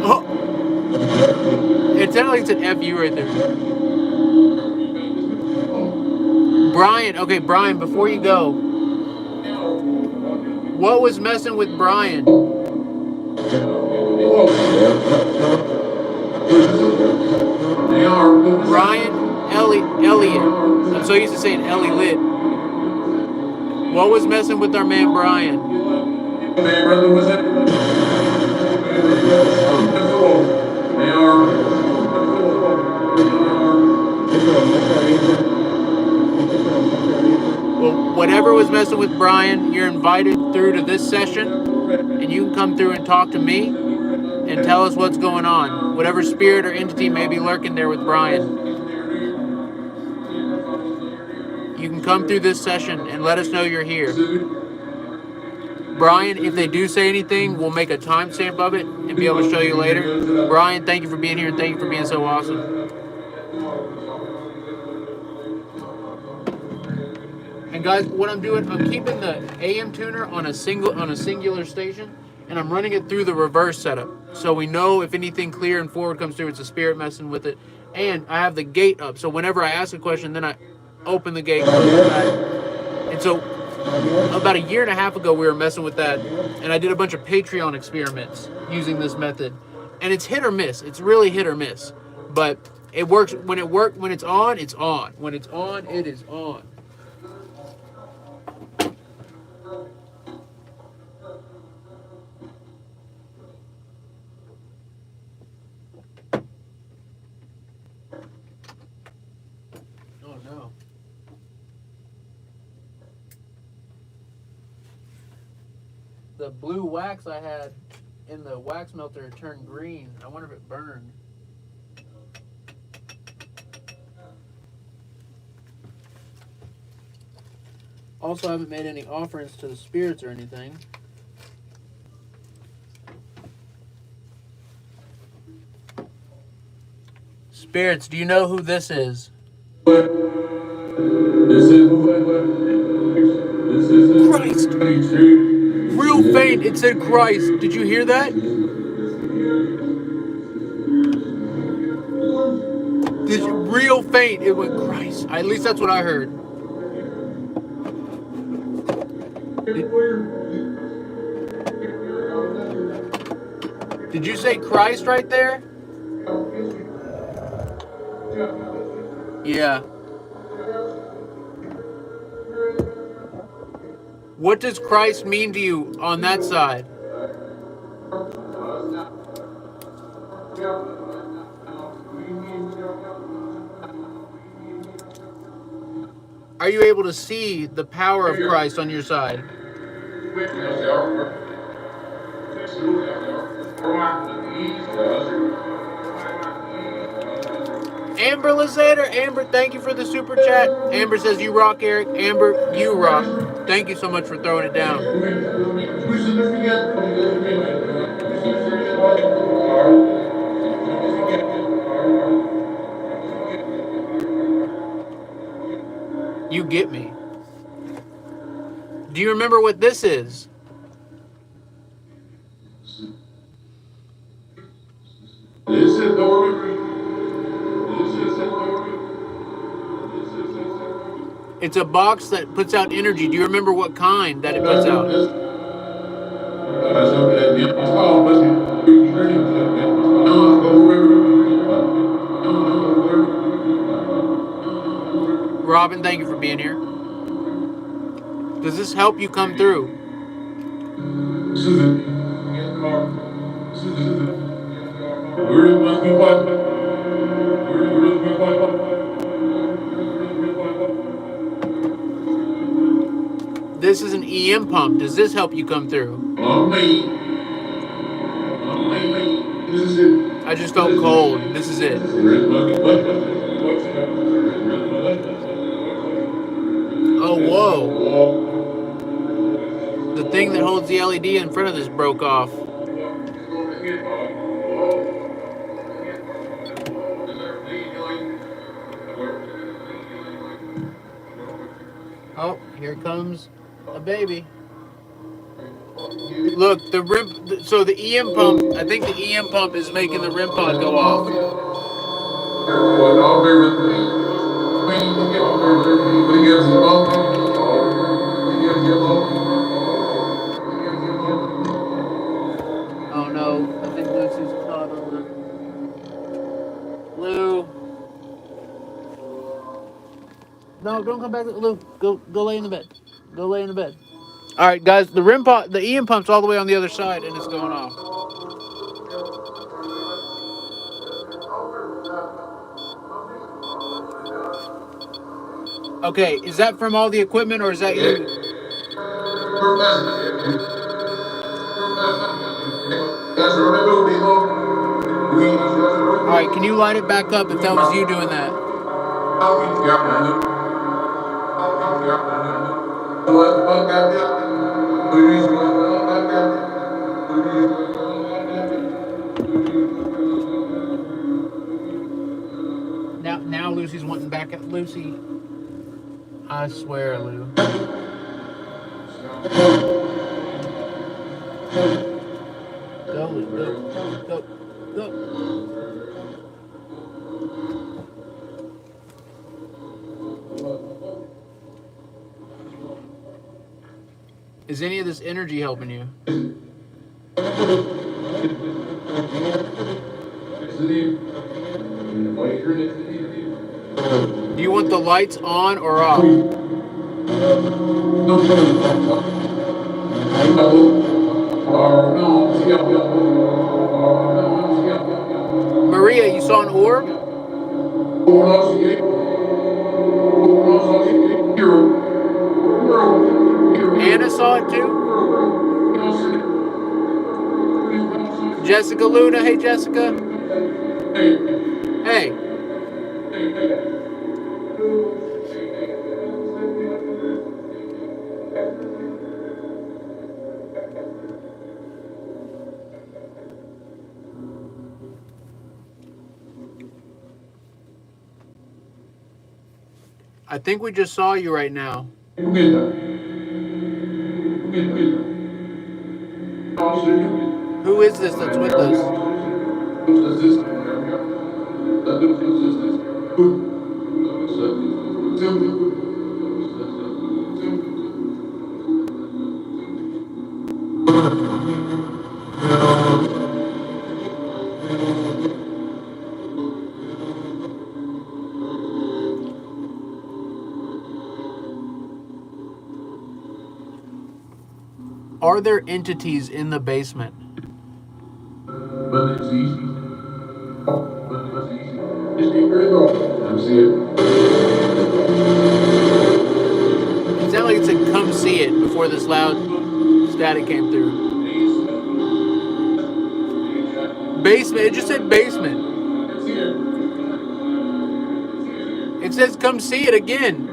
Oh. It sounded like it's an FU right there. Brian, okay, Brian, before you go, what was messing with Brian? Brian Elliott. I'm so used to saying Ellie Lit. What was messing with our man Brian? Well, whatever was messing with Brian, you're invited through to this session, and you can come through and talk to me and tell us what's going on. Whatever spirit or entity may be lurking there with Brian. You can come through this session and let us know you're here. Brian, if they do say anything, we'll make a timestamp of it and be able to show you later. Brian, thank you for being here and thank you for being so awesome. And guys, what I'm doing, I'm keeping the AM tuner on a singular station, and I'm running it through the reverse setup, so we know if anything clear and forward comes through, it's a spirit messing with it. And I have the gate up, so whenever I ask a question, then I open the gate, close it back. And so about 1.5 years ago, we were messing with that, and I did a bunch of Patreon experiments using this method, and it's hit or miss. It's really hit or miss, but it works. When it's on, it's on. When it's on, it is on. the blue wax I had in the wax melter turned green. I wonder if it burned. Also, I haven't made any offerings to the spirits or anything. Spirits, do you know who this is? Christ! Real faint, it said Christ. Did you hear that? Real faint, it went Christ. At least that's what I heard. Did you say Christ right there? Yeah. What does Christ mean to you on that side? Are you able to see the power of Christ on your side? Amber Lizader, Amber, thank you for the super chat. Amber says you rock, Eric. Amber, you rock. Thank you so much for throwing it down. You get me. Do you remember what this is? It's a box that puts out energy. Do you remember what kind that it puts out? Robin, thank you for being here. Does this help you come through? This is an EM pump. Does this help you come through? I just felt cold. This is it. Oh, whoa. The thing that holds the LED in front of this broke off. Oh, here comes a baby. Look, the rim. So the EM pump. I think the EM pump is making the REM pod go off. Oh no! I think Lucy's caught on the. Lou. No, don't come back. Lou, go lay in the bed. Go lay in the bed. All right, guys. The REM pod, the EM pump's all the way on the other side, and it's going off. Okay, is that from all the equipment, or is that you? All right, can you light it back up if that was you doing that? Now Lucy's wanting back at Lucy. I swear, Lou. Go, Lou, go. Is any of this energy helping you? Do you want the lights on or off? Maria, you saw an orb? Anna saw it too? Jessica Luna. Hey, Jessica. Hey. I think we just saw you right now. Who is this that's with us? Are there entities in the basement? It sounded like it said come see it before this loud static came through. Basement. It just said basement. It says come see it again.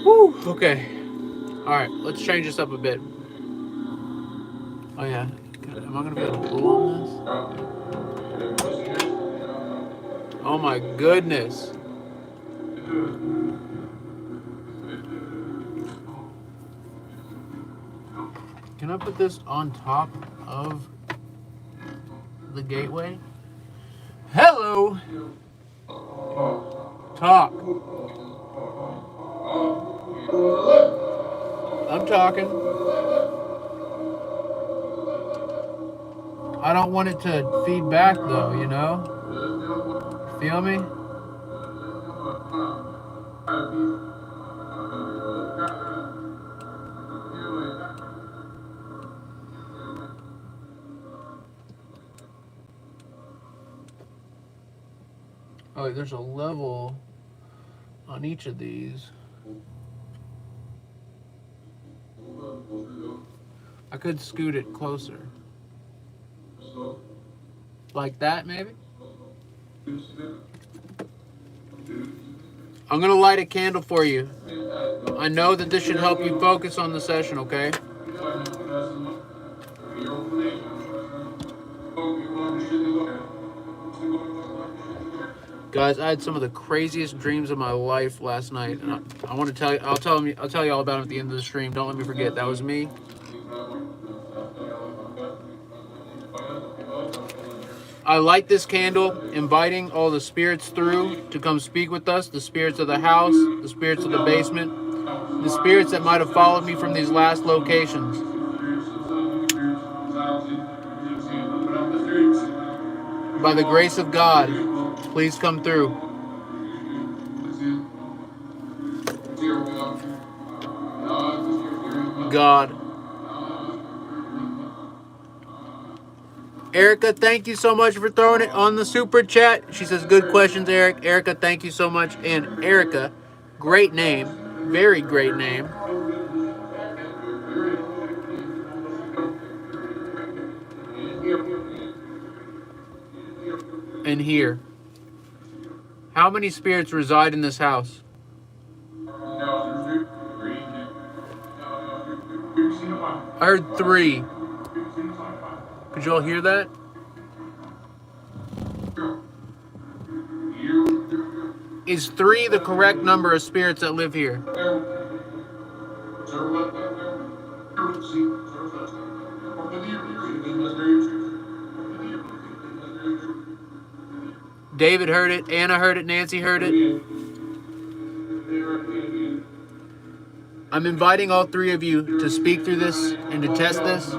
Whew. Okay. Alright, let's change this up a bit. Oh yeah. Am I gonna be able to pull on this? Oh my goodness. Can I put this on top of the gateway? Hello! Talk. I'm talking. I don't want it to feed back though, you know? Feel me? Oh, there's a level on each of these. I could scoot it closer. Like that, maybe? I'm gonna light a candle for you. I know that this should help you focus on the session, okay? Guys, I had some of the craziest dreams of my life last night, and I want to tell you. I'll tell you all about them at the end of the stream. Don't let me forget. That was me. I light this candle, inviting all the spirits through to come speak with us. The spirits of the house, the spirits of the basement, the spirits that might have followed me from these last locations. By the grace of God, please come through. God. Erica, thank you so much for throwing it on the super chat. She says, good questions, Eric. Erica, thank you so much. And Erica, great name. Very great name. And here. How many spirits reside in this house? I heard 3. Could you all hear that? Is 3 the correct number of spirits that live here? David heard it, Anna heard it, Nancy heard it. I'm inviting all 3 of you to speak through this and to test this.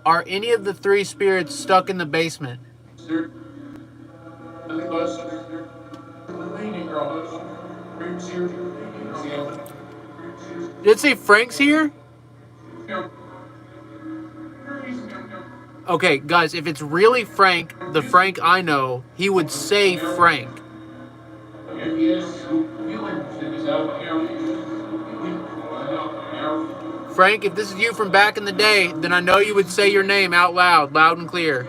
Are any of the 3 spirits stuck in the basement? Did it say Frank's here? Okay, guys, if it's really Frank, the Frank I know, he would say Frank. Frank, if this is you from back in the day, then I know you would say your name out loud, loud and clear.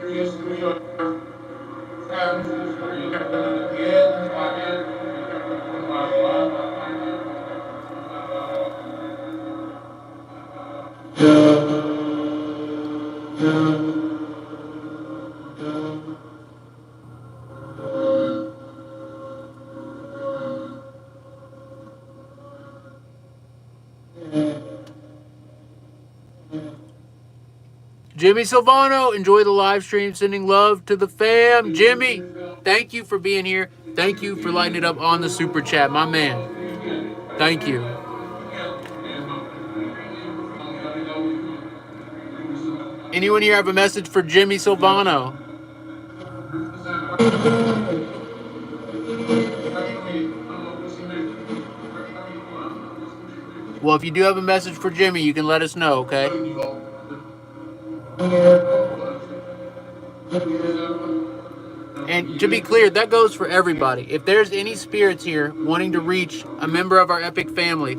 Jimmy Silvano, enjoy the live stream, sending love to the fam. Jimmy, thank you for being here. Thank you for lighting it up on the super chat, my man. Thank you. Anyone here have a message for Jimmy Silvano? Well, if you do have a message for Jimmy, you can let us know, okay? And to be clear, that goes for everybody. If there's any spirits here wanting to reach a member of our epic family,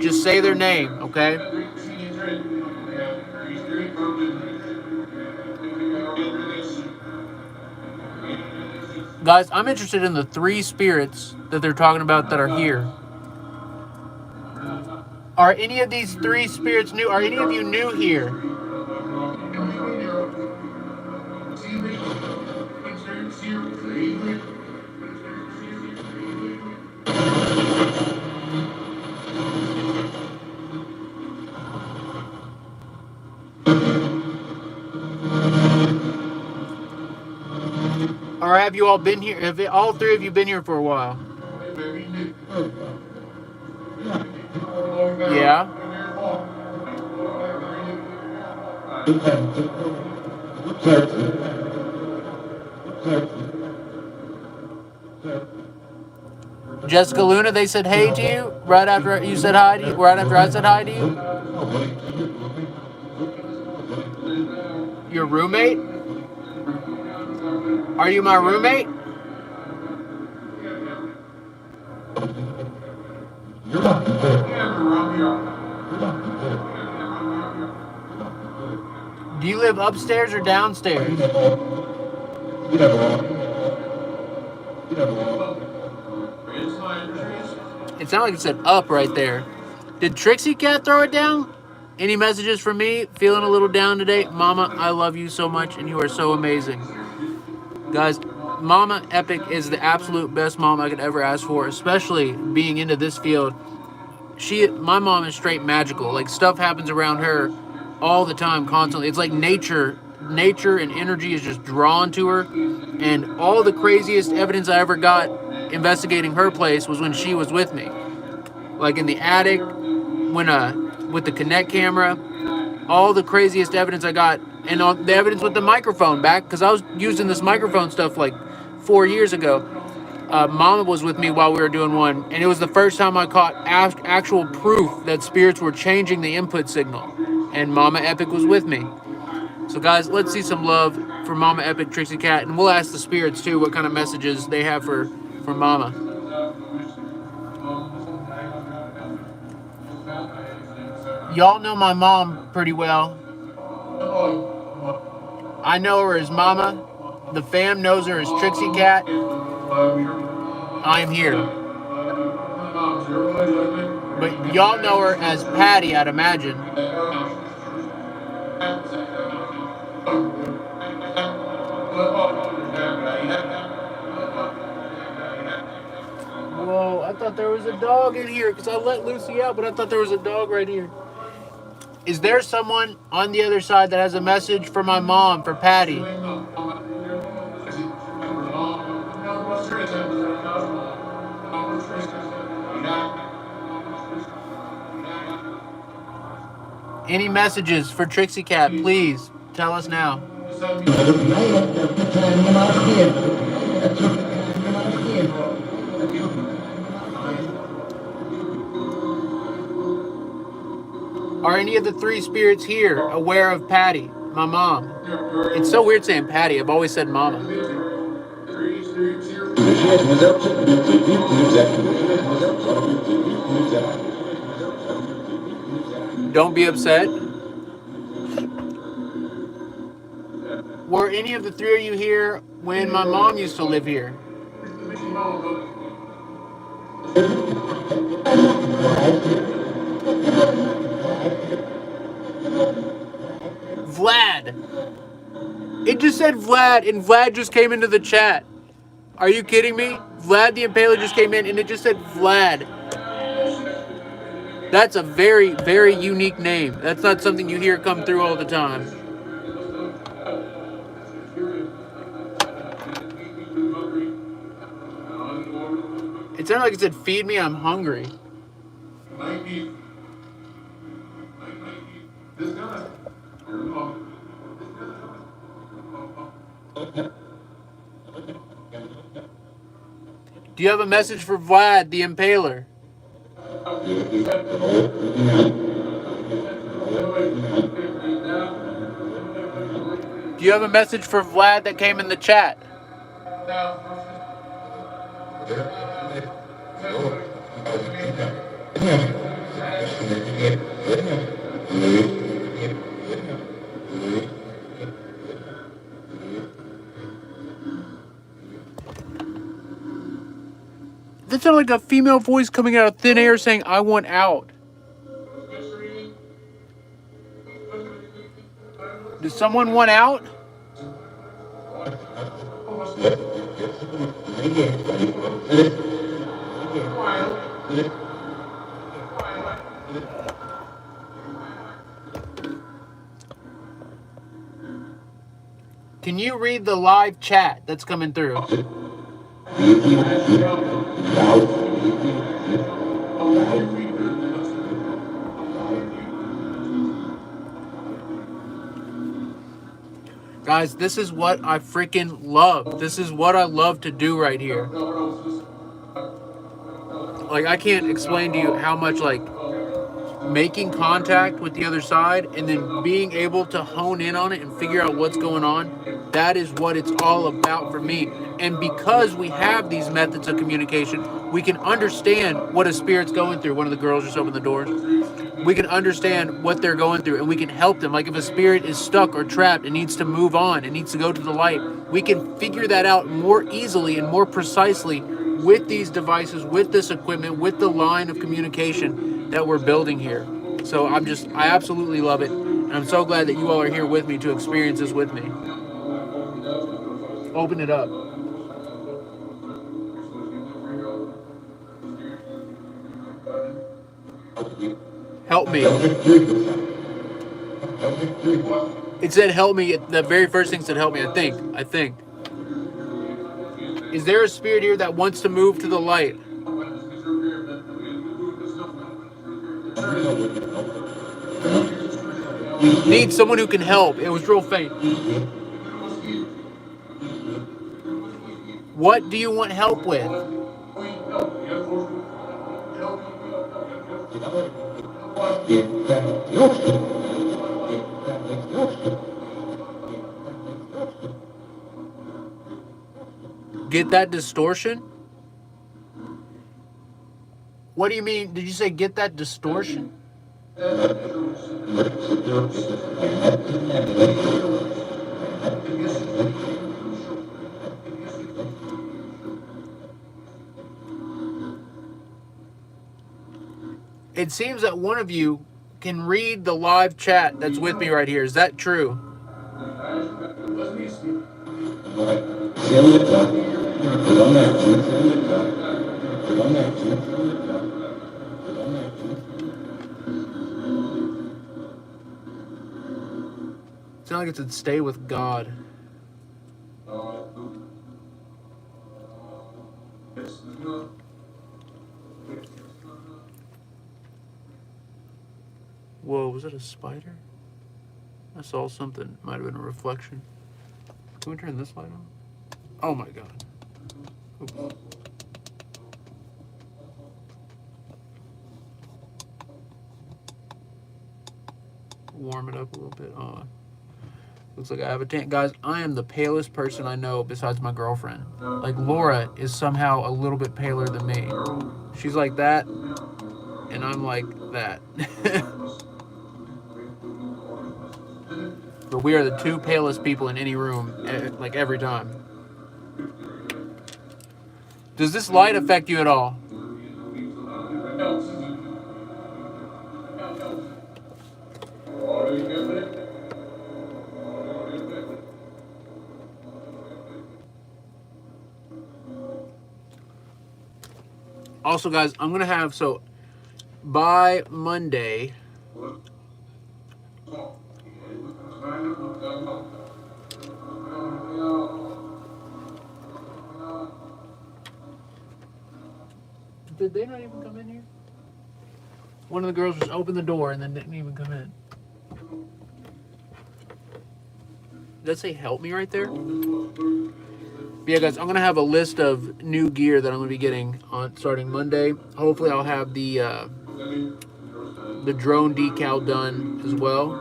just say their name, okay? Guys, I'm interested in the 3 spirits that they're talking about that are here. Are any of these 3 spirits new? Are any of you new here? Or have you all been here? Have all 3 of you been here for a while? Yeah? Jessica Luna, they said hey to you right after you said hi to you, right after I said hi to you? Your roommate? Are you my roommate? Do you live upstairs or downstairs? It sounded like it said up right there. Did Trixie Cat throw it down? Any messages from me? Feeling a little down today? Mama, I love you so much and you are so amazing. Guys, Mama Epic is the absolute best mom I could ever ask for, especially being into this field. My mom is straight magical. Like, stuff happens around her all the time, constantly. It's like nature and energy is just drawn to her. And all the craziest evidence I ever got investigating her place was when she was with me. Like in the attic, with the Kinect camera, all the craziest evidence I got, and all the evidence with the microphone back, because I was using this microphone stuff like 4 years ago. Mama was with me while we were doing one, and it was the first time I caught actual proof that spirits were changing the input signal, and Mama Epic was with me. So guys, let's see some love for Mama Epic, Trixie Cat, and we'll ask the spirits too what kind of messages they have for Mama. Y'all know my mom pretty well. I know her as Mama. The fam knows her as Trixie Cat. I'm here. But y'all know her as Patty, I'd imagine. Whoa, I thought there was a dog in here because I let Lucy out, but I thought there was a dog right here. Is there someone on the other side that has a message for my mom, for Patty? Any messages for Trixie Cat, please tell us now. Are any of the three spirits here aware of Patty, my mom? It's so weird saying Patty. I've always said Mama. Don't be upset. Were any of the three of you here when my mom used to live here? Vlad. It just said Vlad, and Vlad just came into the chat. Are you kidding me? Vlad the Impaler just came in, and it just said Vlad. That's a very, very unique name. That's not something you hear come through all the time. It sounded like it said, feed me, I'm hungry. Do you have a message for Vlad the Impaler? Do you have a message for Vlad that came in the chat? That sounded like a female voice coming out of thin air saying, I want out. Does someone want out? Can you read the live chat that's coming through? Guys, this is what I freaking love. This is what I love to do right here. Like, I can't explain to you how much, like, making contact with the other side and then being able to hone in on it and figure out what's going on, that is what it's all about for me. And because we have these methods of communication, we can understand what a spirit's going through. One of the girls just opened the doors. We can understand what they're going through and we can help them. Like if a spirit is stuck or trapped and needs to move on and needs to go to the light, we can figure that out more easily and more precisely with these devices, with this equipment, with the line of communication that we're building here. So I absolutely love it. And I'm so glad that you all are here with me to experience this with me. Open it up. Help me. It said help me. The very first thing said help me, I think. Is there a spirit here that wants to move to the light? Need someone who can help. It was real faint. What do you want help with? Get that distortion? What do you mean? Did you say get that distortion? It seems that one of you can read the live chat that's with me right here. Is that true? It's not like it said stay with God. Whoa, was it a spider? I saw something. Might have been a reflection. Can we turn this light on? Oh my god. Oops. warm it up a little bit. Oh, looks like I have a tan. Guys, I am the palest person I know besides my girlfriend. Like, Laura is somehow a little bit paler than me. She's like that, and I'm like that. But we are the two palest people in any room, like, every time. Does this light affect you at all? Also, guys, I'm going to have, so by Monday, did they not even come in here? One of the girls just opened the door and then didn't even come in. Did that say help me right there? But yeah, guys, I'm going to have a list of new gear that I'm going to be getting on starting Monday. Hopefully I'll have the drone decal done as well.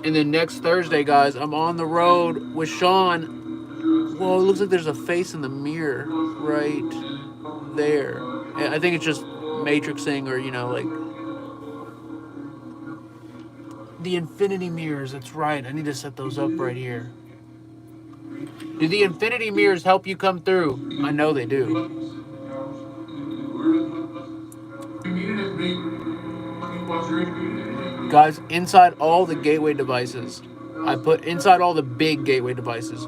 And then next Thursday, guys, I'm on the road with Sean. Whoa, it looks like there's a face in the mirror right there. I think it's just matrixing, or, you know, like the infinity mirrors. That's right. I need to set those up right here. Do the infinity mirrors help you come through? I know they do. Guys, inside all the gateway devices, inside all the big gateway devices,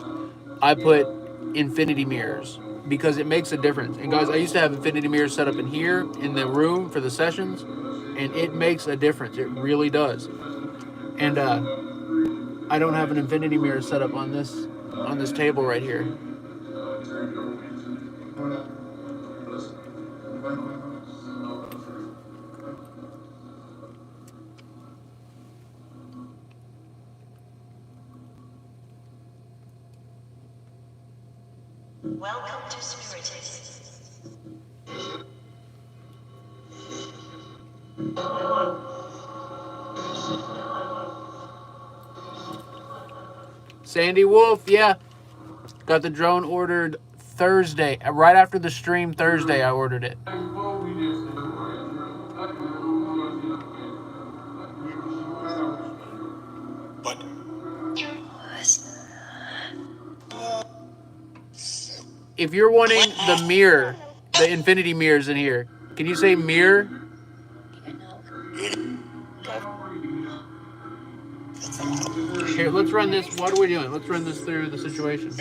I put infinity mirrors because it makes a difference. And guys, I used to have infinity mirrors set up in here in the room for the sessions, and it makes a difference. It really does. And I don't have an infinity mirror set up on this table right here. Welcome to Sertings. Sandy Wolf, yeah. Got the drone ordered Thursday. Right after the stream Thursday, I ordered it. But If you're wanting the mirror, the infinity mirrors in here, can you say mirror? Here, let's run this. What are we doing? Let's run this through the situation.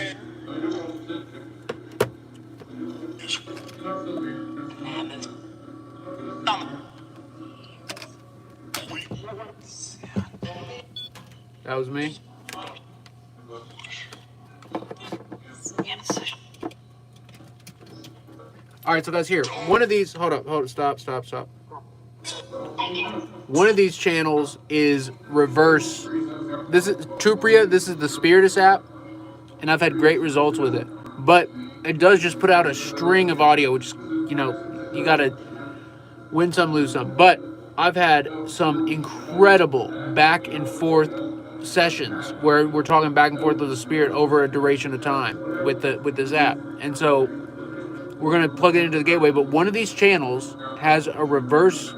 That was me. All right, so guys, here, one of these, hold up, stop. One of these channels is reverse. This is Tupria. This is the Spiritus app, and I've had great results with it. But it does just put out a string of audio, which, you know, you gotta win some, lose some. But I've had some incredible back and forth sessions where we're talking back and forth with the Spirit over a duration of time with this app, and so we're gonna plug it into the gateway. But one of these channels has a reverse.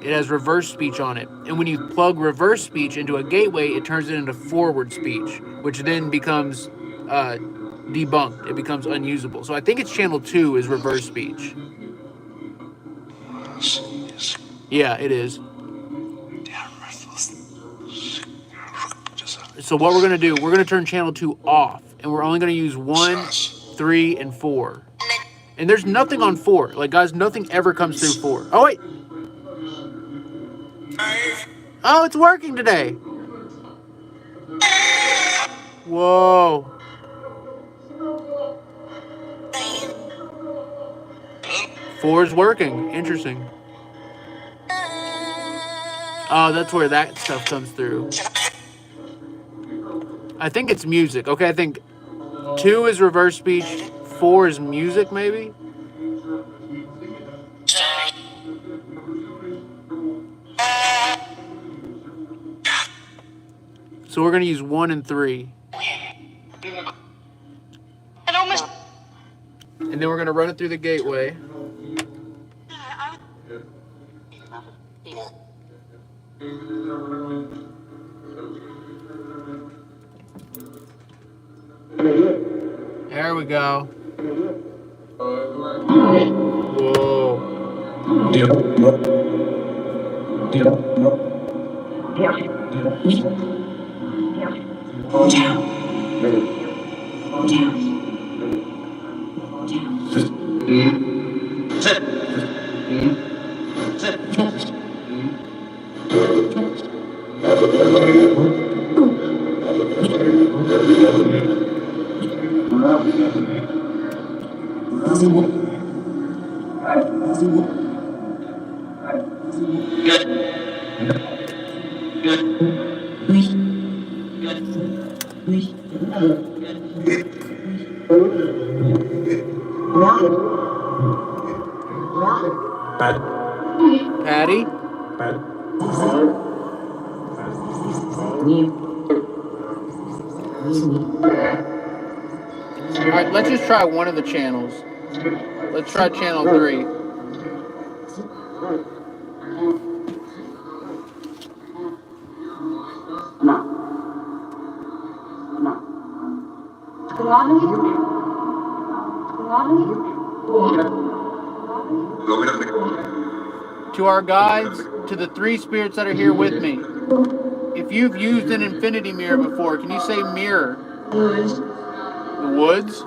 It has reverse speech on it. And when you plug reverse speech into a gateway, it turns it into forward speech, which then becomes debunked. It becomes unusable. So I think it's channel 2 is reverse speech. Yeah, it is. So what we're going to do, we're going to turn channel 2 off. And we're only going to use 1, 3, and 4. And there's nothing on 4. Like, guys, nothing ever comes through 4. Oh, wait. Oh, it's working today. Whoa. Four is working. Interesting. Oh, that's where that stuff comes through. I think it's music. Okay, I think 2 is reverse speech. 4 is music, maybe? So we're going to use 1 and 3. And almost. And then we're going to run it through the gateway. There we go. Whoa. Patty? Alright, let's just try one of the channels. Let's try channel 3. To our guides, to the 3 spirits that are here with me. If you've used an infinity mirror before, can you say mirror? The woods?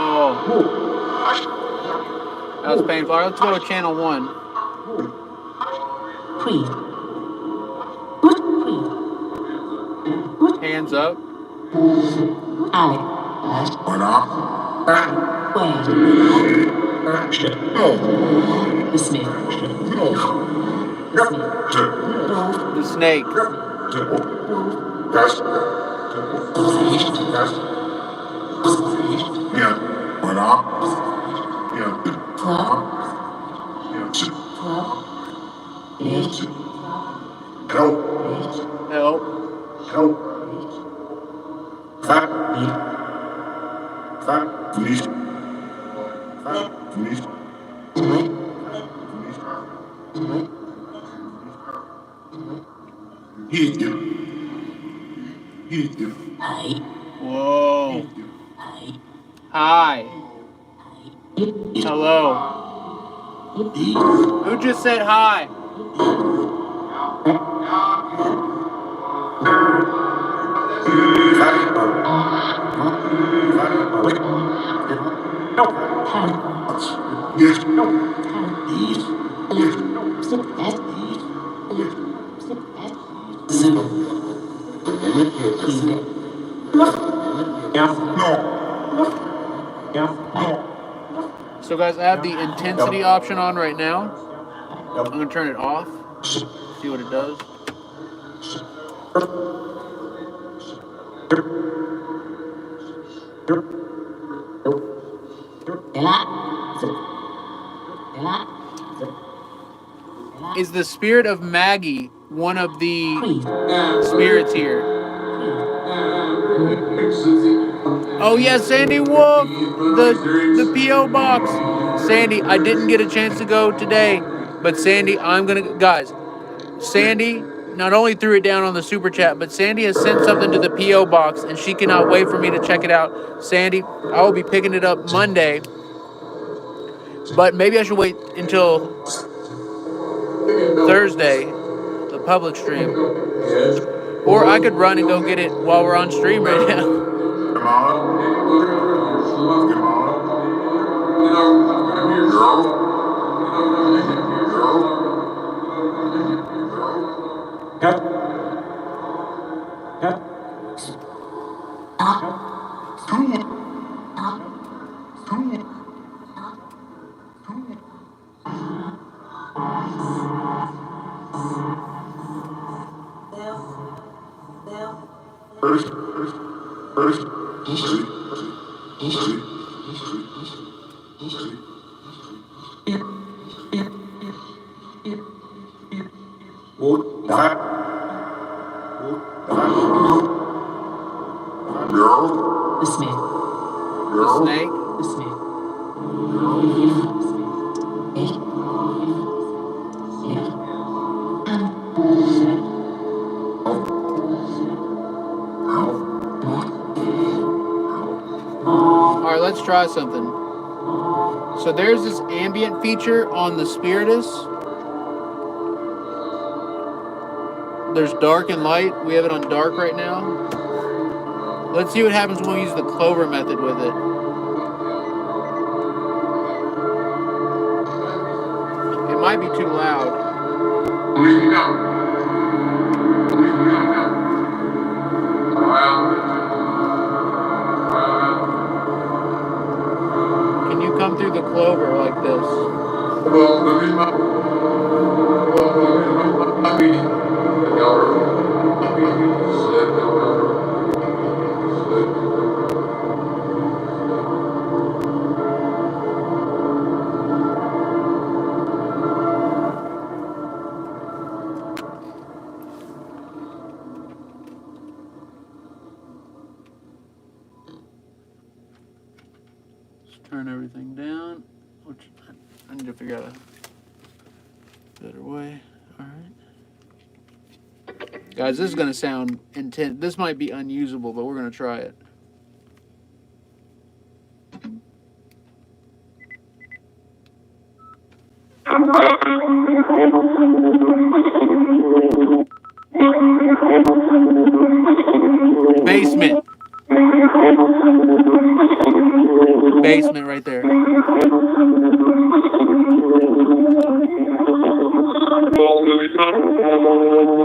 Whoa. That was painful. All right, let's go to channel 1. Hands up. The snake. Help. Whoa. Hi. Hello. Who just said hi? So guys, I have the intensity option on right now. I'm going to turn it off. See what it does. Is the spirit of Maggie one of the spirits here? Oh yeah, Sandy Wolf, the PO box. Sandy, I didn't get a chance to go today, but Sandy, guys. Sandy not only threw it down on the super chat, but Sandy has sent something to the PO box, and she cannot wait for me to check it out. Sandy, I will be picking it up Monday, but maybe I should wait until Thursday, the public stream, or I could run and go get it while we're on stream right now. The snake. All right, let's try something. So there's this ambient feature on the Spiritus. There's dark and light. We have it on dark right now. Let's see what happens when we use the clover method with it. It might be too loud. Can you come through the clover like this? Turn everything down, which I need to figure out a better way. All right, guys, this is gonna sound intense. This might be unusable, but we're gonna try it. Basement. Basement right there.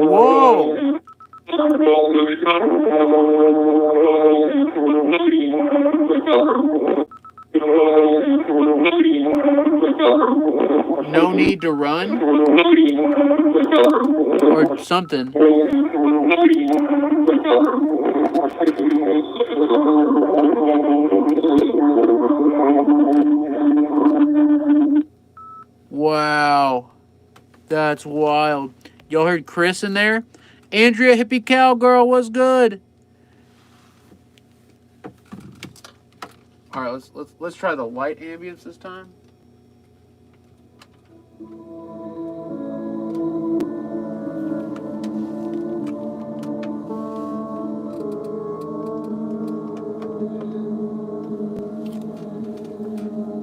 Whoa! No need to run? Or something. Wow. That's wild. Y'all heard Chris in there? Andrea Hippie Cowgirl, what's good? All right, let's try the light ambience this time.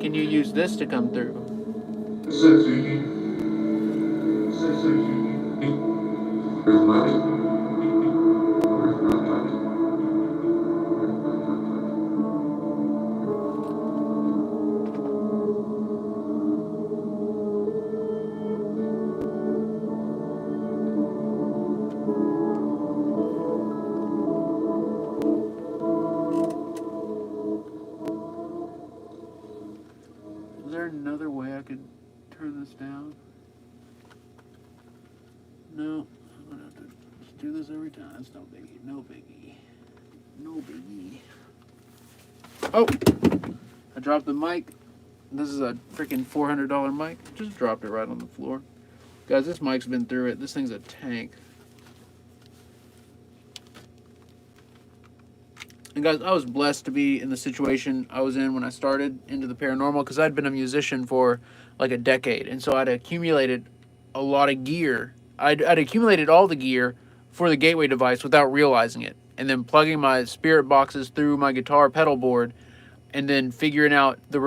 Can you use this to come through? Is there another way I could turn this down? No, I'm gonna have to just do this every time. It's no biggie, no biggie, no biggie. Oh, I dropped the mic. This is a freaking $400 mic. Just dropped it right on the floor. Guys, this mic's been through it. This thing's a tank. And guys, I was blessed to be in the situation I was in when I started into the paranormal, because I'd been a musician for like a decade. And so I'd accumulated a lot of gear. I'd accumulated all the gear for the gateway device without realizing it. And then plugging my spirit boxes through my guitar pedal board, and then figuring out the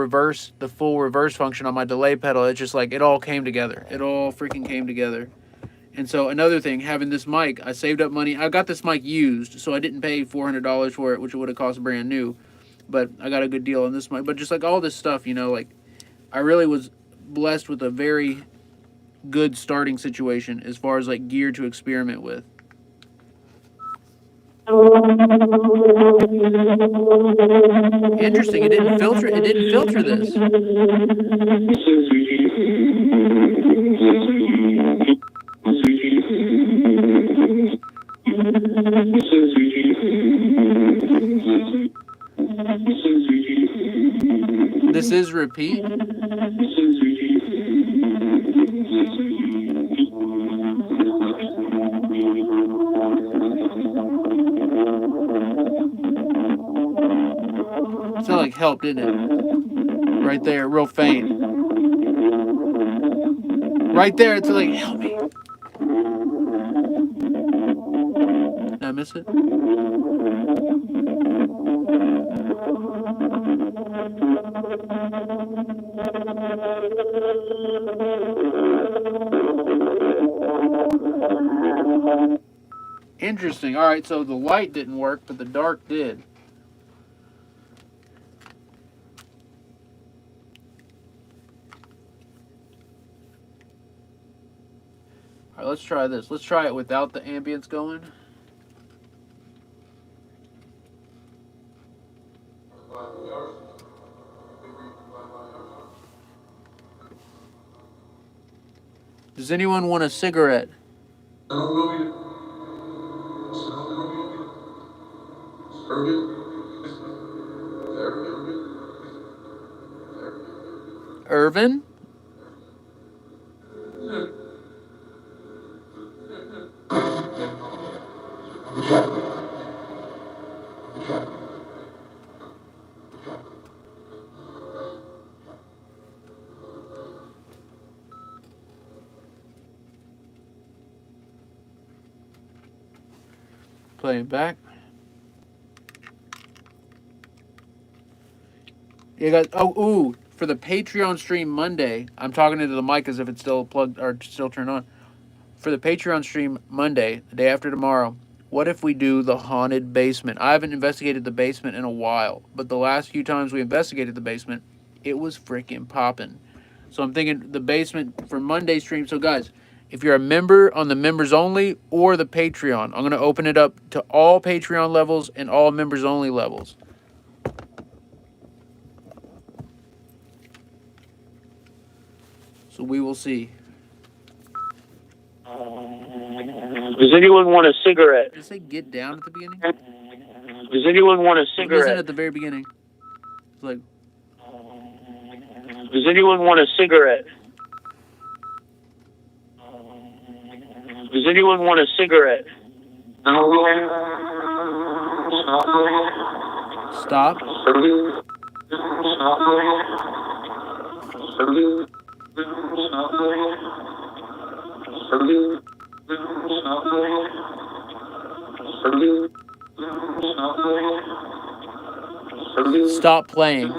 full reverse function on my delay pedal. It's just like, it all came together. It all freaking came together. And so another thing, having this mic, I saved up money. I got this mic used, so I didn't pay $400 for it, which would have cost brand new. But I got a good deal on this mic. But just like all this stuff, you know, like I really was blessed with a very good starting situation as far as like gear to experiment with. Interesting. It didn't filter. It didn't filter this. This is repeat. Sounded like help, didn't it? Right there, real faint. Right there, it's like, help me. Did I miss it? Interesting. All right, so the light didn't work, but the dark did. All right, let's try this. Let's try it without the ambience going. Does anyone want a cigarette? Irvin? Play it back. You got for the Patreon stream Monday. I'm talking into the mic as if it's still plugged or still turned on. For the Patreon stream Monday, the day after tomorrow, what if we do the haunted basement? I haven't investigated the basement in a while, but the last few times we investigated the basement, it was freaking popping. So I'm thinking the basement for Monday stream. So guys, if you're a member on the members only or the Patreon, I'm going to open it up to all Patreon levels and all members only levels. So we will see. Does anyone want a cigarette? Did it say get down at the beginning? Does anyone want a It wasn't cigarette? at the very beginning. It's like, Does anyone want a cigarette? Does anyone want a cigarette? stop. Stop playing.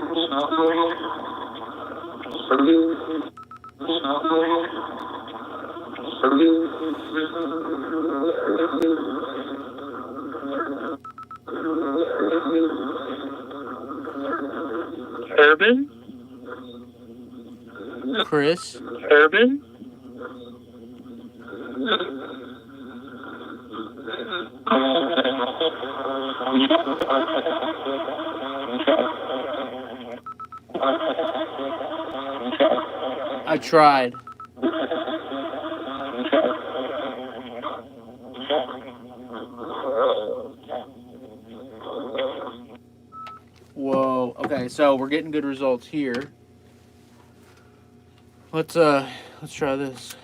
Urban? Chris? Urban? I tried. Whoa. Okay, so we're getting good results here. Let's try this.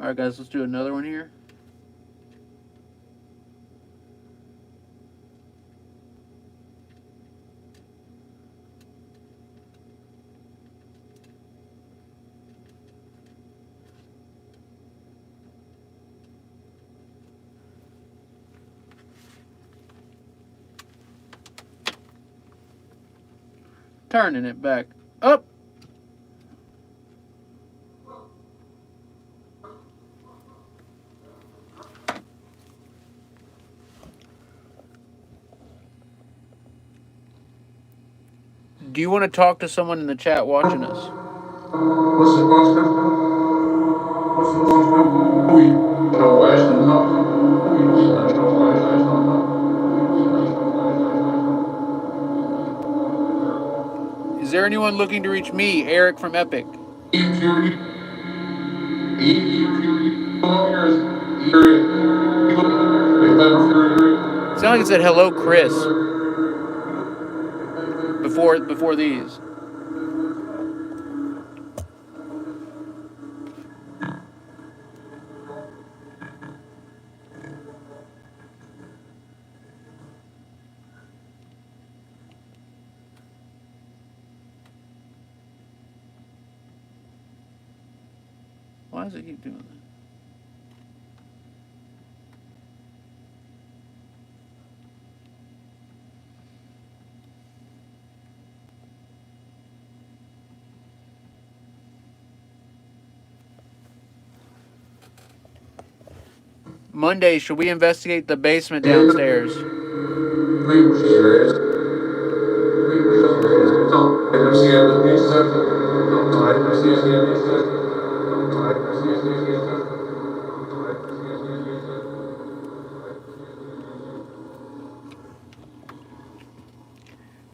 All right, guys, let's do another one here. Turning it back up. Do you want to talk to someone in the chat watching us? What's the question? What's the question? No, actually, no. Is there anyone looking to reach me, Eric from Epic? It sounded like it said hello, Chris. Before these. Why does it keep doing that? Monday, should we investigate the basement downstairs?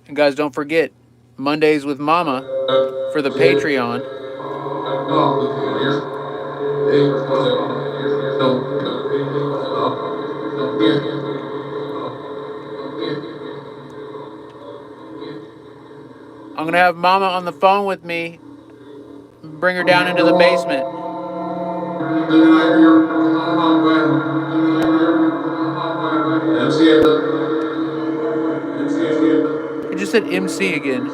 And guys, don't forget, Mondays with Mama for the Patreon. I'm going to have Mama on the phone with me. Bring her down into the basement. It just said MC again.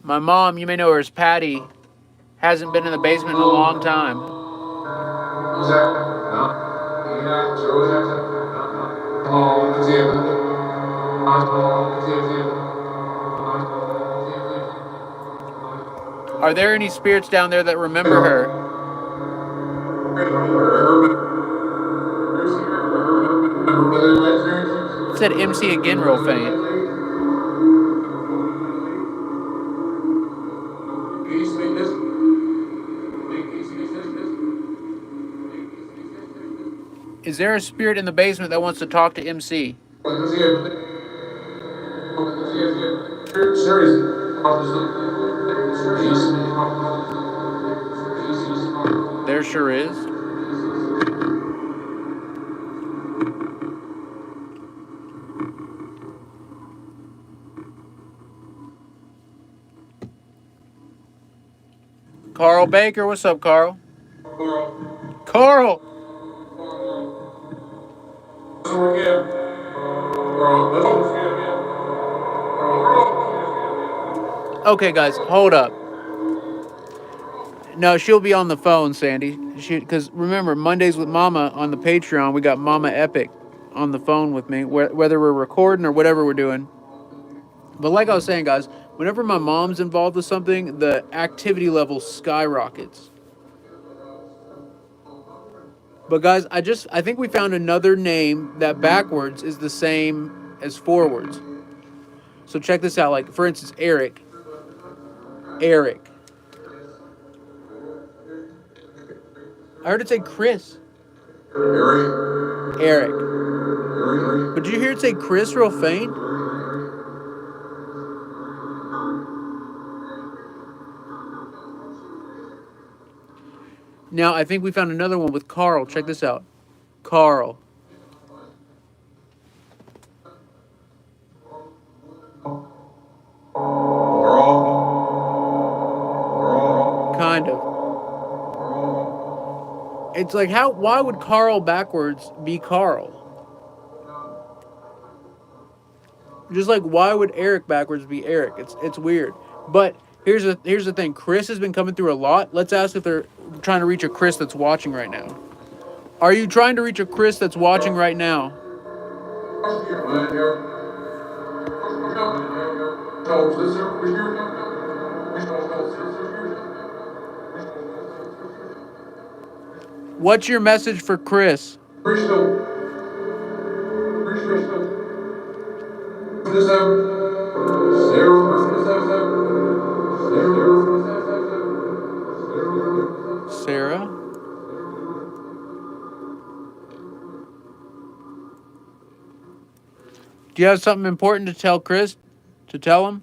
My mom, you may know her as Patty, hasn't been in the basement in a long time. Are there any spirits down there that remember her? It said MC again real faint. Is there a spirit in the basement that wants to talk to MC? There sure is. Carl Baker, what's up, Carl? Carl! Okay, guys, hold up. No, she'll be on the phone, Sandy. Because remember, Mondays with Mama on the Patreon, we got Mama Epic on the phone with me, whether we're recording or whatever we're doing. But like I was saying, guys, whenever my mom's involved with something, the activity level skyrockets. But guys, I think we found another name that backwards is the same as forwards. So check this out. Like, for instance, Eric. Eric. I heard it say Chris. Eric. But did you hear it say Chris real faint? Now, I think we found another one with Carl. Check this out. Carl. It's like how? Why would Carl backwards be Carl? Just like why would Eric backwards be Eric? It's weird. But here's the thing. Chris has been coming through a lot. Let's ask if they're trying to reach a Chris that's watching right now. Are you trying to reach a Chris that's watching right now? What's your message for Chris? Sarah? Do you have something important to tell Chris? To tell him?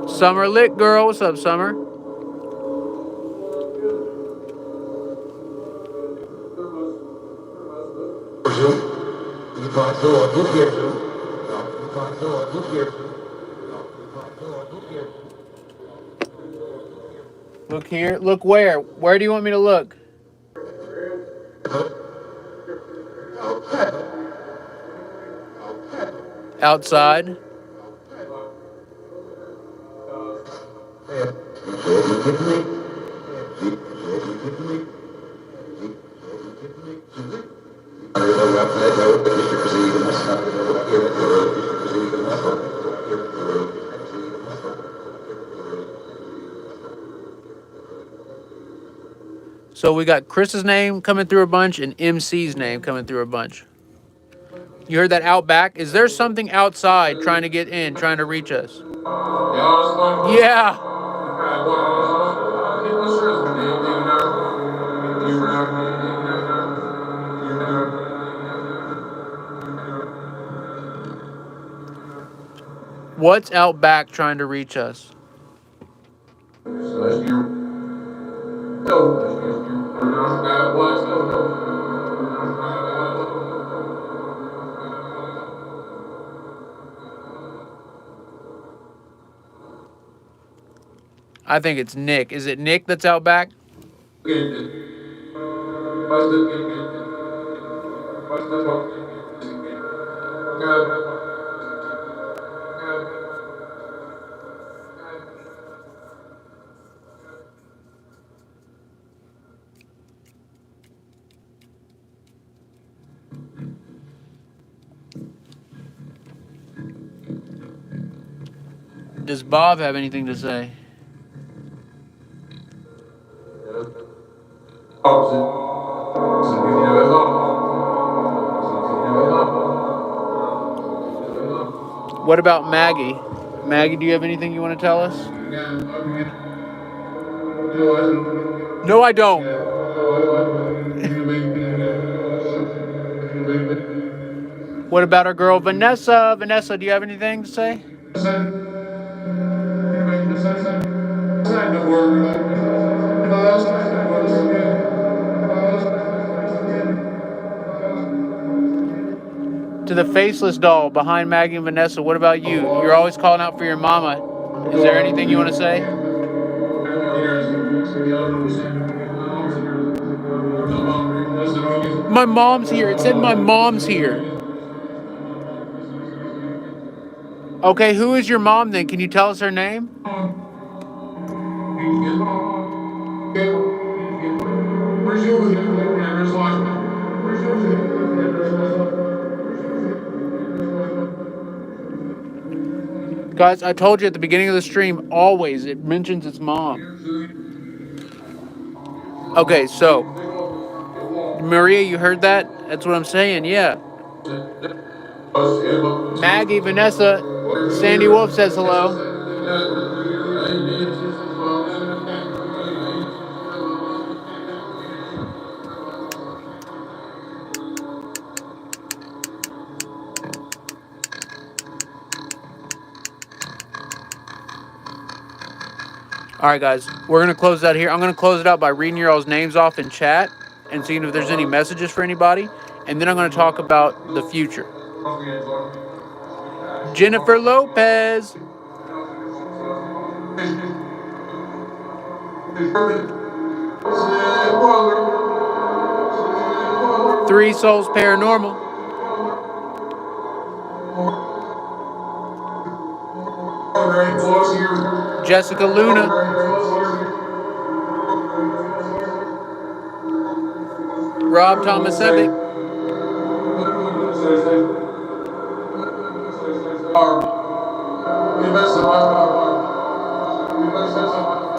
Summer Lit Girl. What's up, Summer? Look here. Look where? Where do you want me to look? Outside. So we got Chris's name coming through a bunch and MC's name coming through a bunch. You heard that out back? Is there something outside trying to get in, trying to reach us? Yeah. What's out back trying to reach us? I think it's Nick. Is it Nick that's out back? Does Bob have anything to say? What about Maggie? Maggie, do you have anything you want to tell us? No, I don't. What about our girl Vanessa? Vanessa, do you have anything to say? To the faceless doll behind Maggie and Vanessa, what about you? You're always calling out for your mama. Is there anything you want to say? My mom's here. It said my mom's here. Okay, who is your mom then? Can you tell us her name? Guys, I told you at the beginning of the stream, always it mentions its mom. Okay, so Maria, you heard that? That's what I'm saying, yeah. Maggie, Vanessa, Sandy Wolf says hello. All right, guys, we're going to close out here. I'm going to close it out by reading your all's names off in chat and seeing if there's any messages for anybody. And then I'm going to talk about the future. Jennifer Lopez. Three Souls Paranormal. Jessica Luna. Rob Thomas Epic.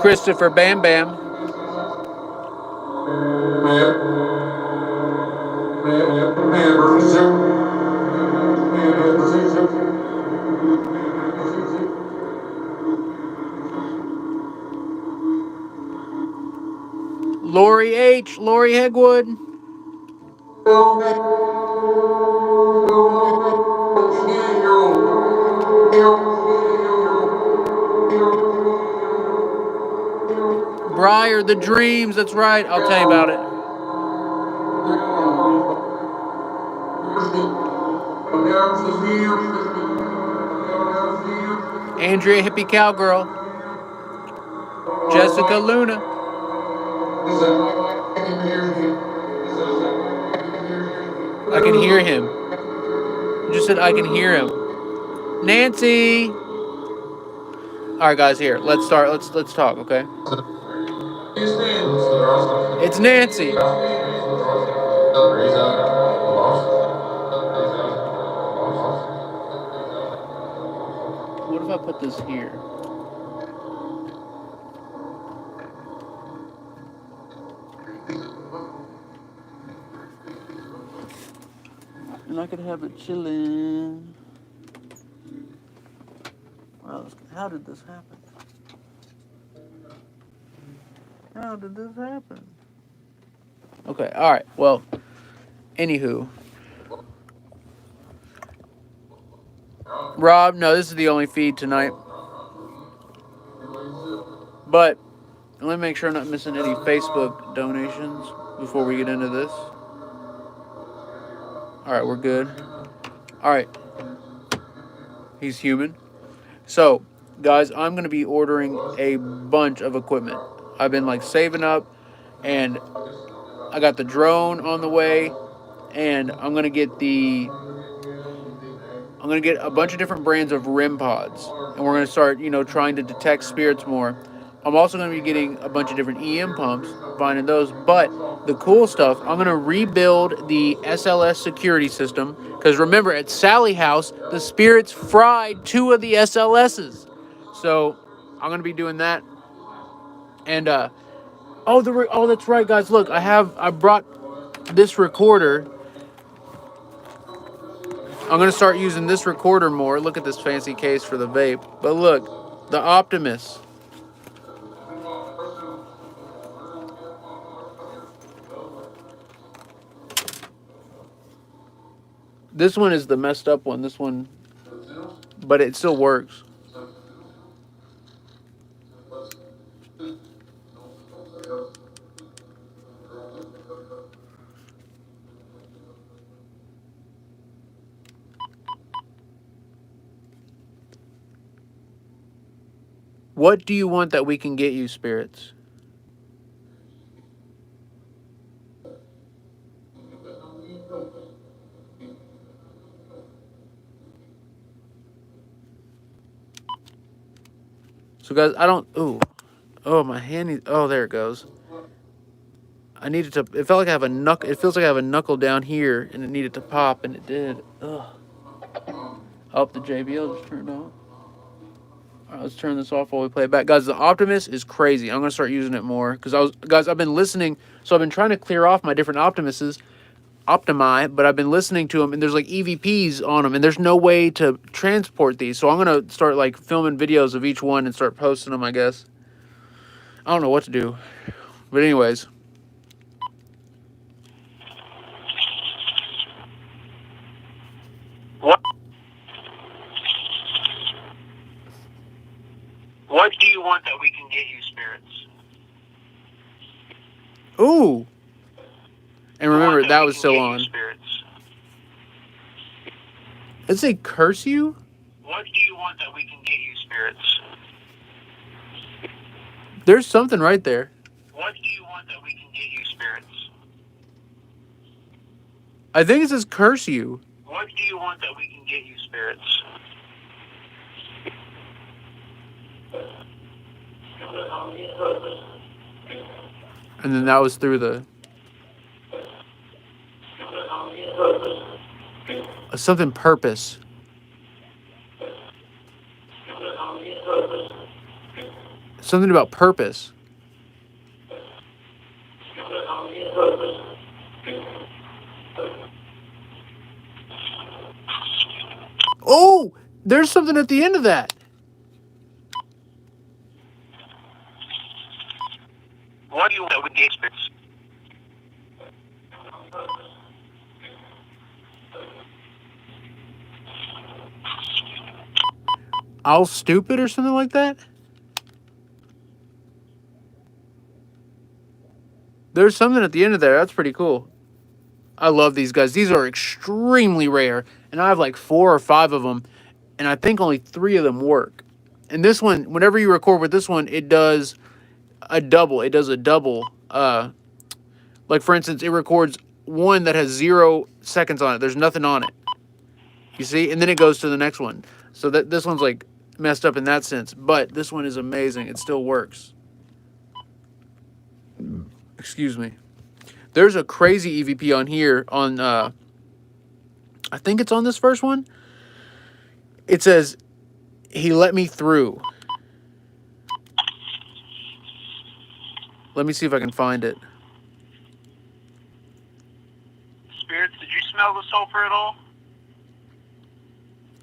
Christopher Bam Bam. Lori H. Lori Hegwood. Briar the Dreams. That's right. I'll tell you about it. Andrea Hippie Cowgirl. Jessica Luna. I can hear him. You just said I can hear him. Nancy. All right, guys. Here, let's start. Let's talk. Okay. It's Nancy. What if I put this here? And I could have it chilling. Wow, how did this happen? How did this happen? Okay, alright, well, anywho. Rob, no, this is the only feed tonight. But, let me make sure I'm not missing any Facebook donations before we get into this. Alright, we're good. Alright. He's human. So, guys, I'm going to be ordering a bunch of equipment. I've been, like, saving up, and I got the drone on the way, and I'm going to get a bunch of different brands of REM pods, and we're going to start, trying to detect spirits more. I'm also going to be getting a bunch of different EM pumps, finding those, but the cool stuff, I'm going to rebuild the SLS security system, because remember, at Sally House, the spirits fried 2 of the SLSs. So, I'm going to be doing that. And, oh, that's right, guys. Look, I brought this recorder. I'm going to start using this recorder more. Look at this fancy case for the vape. But look, the Optimus. This one is the messed up one. This one, but it still works. What do you want that we can get you, spirits? So, guys, I don't... Oh, my hand needs... Oh, there it goes. I needed to... It felt like I have a knuckle... It feels like I have a knuckle down here, and it needed to pop, and it did. Ugh. Oh, the JBL just turned on. All right, let's turn this off while we play it back. Guys, the Optimus is crazy. I'm going to start using it more. Because I've been listening... So I've been trying to clear off my different Optimuses. Optimi, but I've been listening to them, and there's like EVPs on them, and there's no way to transport these. So I'm going to start like filming videos of each one and start posting them, I guess. I don't know what to do. But anyways. What do you want that we can get you, spirits? Ooh. And remember, that was still on. Spirits. Let's say curse you? What do you want that we can get you, spirits? There's something right there. What do you want that we can get you, spirits? I think it says curse you. What do you want that we can get you, spirits? And then that was through the... something purpose. Something about purpose. Oh! There's something at the end of that. What do you want that we can get you, spirits? I'll stupid or something like that? There's something at the end of there. That's pretty cool. I love these guys. These are extremely rare. And I have like 4 or 5 of them. And I think only 3 of them work. And this one, whenever you record with this one, it does a double. It does a double. Like, for instance, it records one that has 0 seconds on it. There's nothing on it. You see? And then it goes to the next one. So that this one's like messed up in that sense. But this one is amazing. It still works. Excuse me. There's a crazy EVP on here on, I think it's on this first one. It says, he let me through. Let me see if I can find it. Spirits, did you smell the sulfur at all?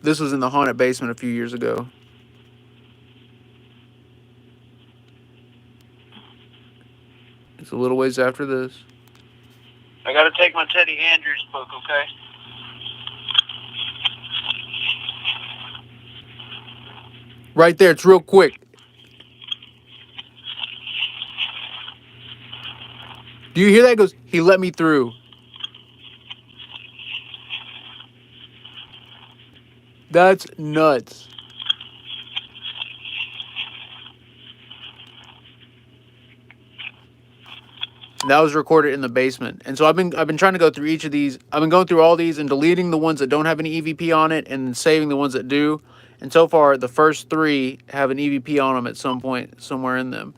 This was in the haunted basement a few years ago. It's a little ways after this. I gotta take my Teddy Andrews book, okay? Right there, it's real quick. Do you hear that? It goes, he let me through. That's nuts. That was recorded in the basement. And so I've been trying to go through each of these. I've been going through all these and deleting the ones that don't have any EVP on it and saving the ones that do. And so far, the first 3 have an EVP on them at some point, somewhere in them.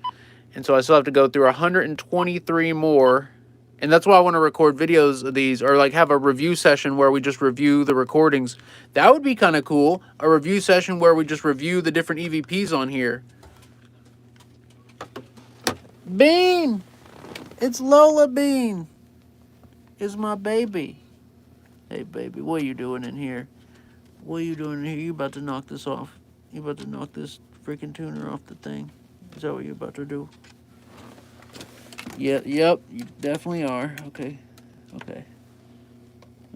And so I still have to go through 123 more. And that's why I want to record videos of these, or like have a review session where we just review the recordings. That would be kind of cool. A review session where we just review the different EVPs on here. Bean! It's Lola Bean. It's my baby. Hey, baby, what are you doing in here? What are you doing in here? You about to knock this off. You about to knock this freaking tuner off the thing. Is that what you're about to do? Yeah, yep, you definitely are. Okay. Okay.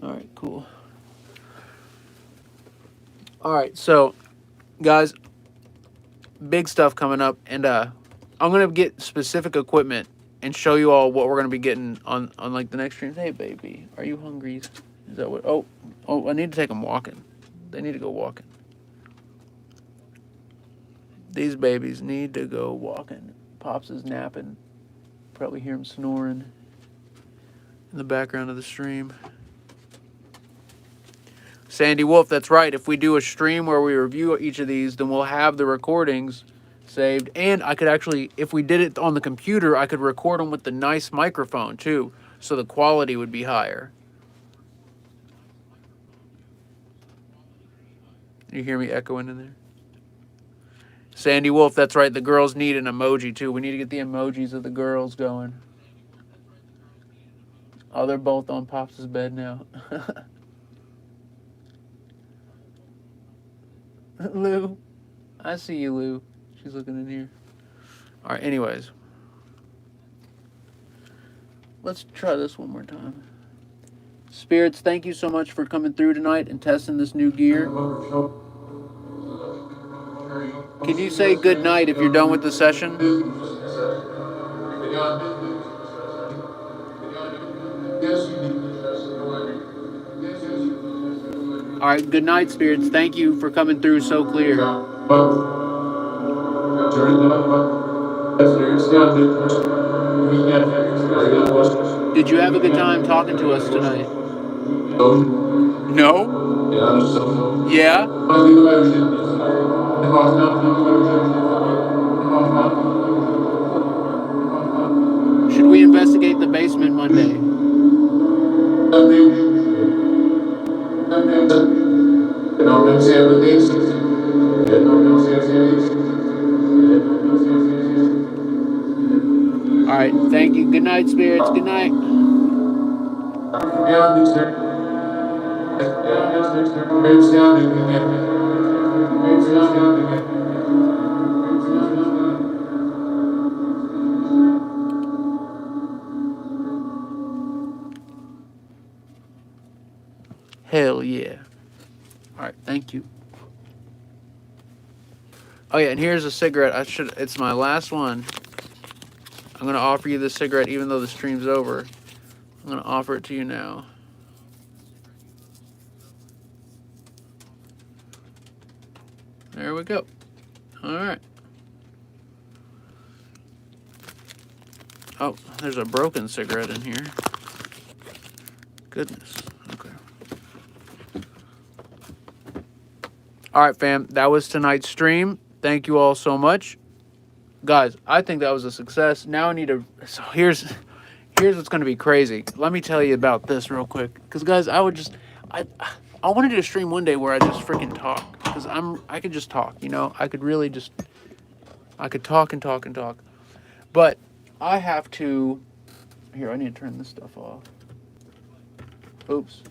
All right, cool. All right, so, guys, big stuff coming up. And I'm going to get specific equipment and show you all what we're going to be getting on like the next streams. Hey, baby, are you hungry? Is that what? Oh, I need to take them walking. They need to go walking. These babies need to go walking. Pops is napping. Probably hear him snoring in the background of the stream. Sandy Wolf, that's right. If we do a stream where we review each of these, then we'll have the recordings saved. And I could actually, if we did it on the computer, I could record them with the nice microphone too, so the quality would be higher. You hear me echoing in there? Sandy Wolf, that's right. The girls need an emoji too. We need to get the emojis of the girls going. Oh, they're both on Pops' bed now. Lou, I see you, Lou. She's looking in here. All right, anyways. Let's try this one more time. Spirits, thank you so much for coming through tonight and testing this new gear. Can you say good night if you're done with the session? All right, good night, spirits. Thank you for coming through so clear. Did you have a good time talking to us tonight? No? Yeah? Should we investigate the basement Monday? All right, thank you. Good night, spirits. Good night. Hell yeah. All right, thank you. Oh yeah, and here's a cigarette. It's my last one. I'm gonna offer you this cigarette even though the stream's over. I'm gonna offer it to you now. There we go. All right. Oh, there's a broken cigarette in here. Goodness. Okay. All right, fam. That was tonight's stream. Thank you all so much. Guys, I think that was a success. Now I need to... So here's what's going to be crazy. Let me tell you about this real quick. Because, guys, I want to do a stream one day where I just freaking talk. Because I could just talk, you know? I could really just... I could talk and talk and talk. But I have to... Here, I need to turn this stuff off. Oops.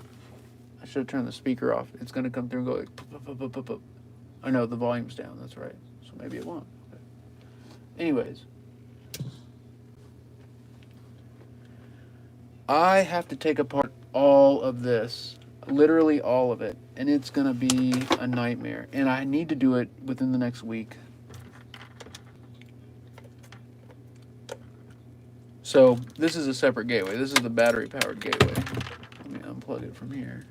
I should have turned the speaker off. It's going to come through and go like... Pup, pup, pup, pup, pup. Oh, no, the volume's down. That's right. So maybe it won't. Okay. Anyways. I have to take apart all of this. Literally all of it. And it's going to be a nightmare. And I need to do it within the next week. So, this is a separate gateway. This is the battery-powered gateway. Let me unplug it from here.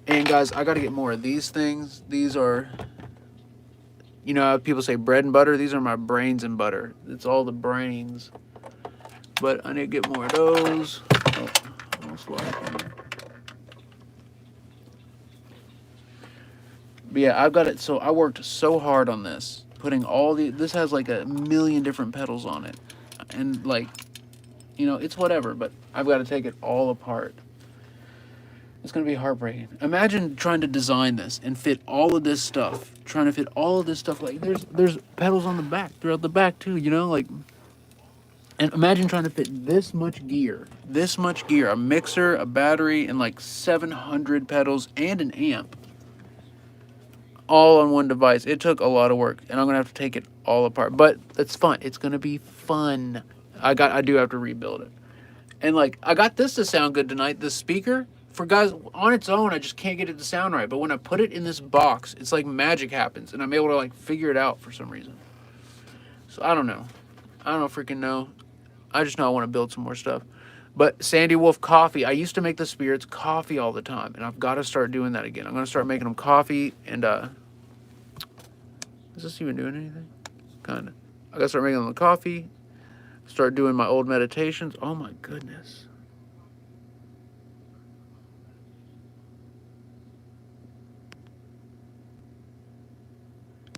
And, guys, I got to get more of these things. These are, you know how people say bread and butter? These are my brains and butter. It's all the brains. But I need to get more of those. Oh, almost lost one. But, yeah, I've got it. So, I worked so hard on this. Putting all this has like a million different pedals on it, and like, you know, it's whatever, but I've got to take it all apart. It's gonna be heartbreaking. Imagine trying to design this and fit all of this stuff, like there's pedals on the back, throughout the back too, you know, like, and imagine trying to fit this much gear, a mixer, a battery, and like 700 pedals and an amp. All on one device. It took a lot of work, and I'm gonna have to take it all apart. But it's fun. It's gonna be fun. I do have to rebuild it, and like I got this to sound good tonight. This speaker, for guys on its own, I just can't get it to sound right. But when I put it in this box, it's like magic happens, and I'm able to like figure it out for some reason. So I don't know. Freaking know. I just know I want to build some more stuff. But Sandy Wolf coffee. I used to make the spirits coffee all the time, and I've got to start doing that again. I'm gonna start making them coffee, and is this even doing anything? Kinda. I gotta start making them coffee. Start doing my old meditations. Oh my goodness.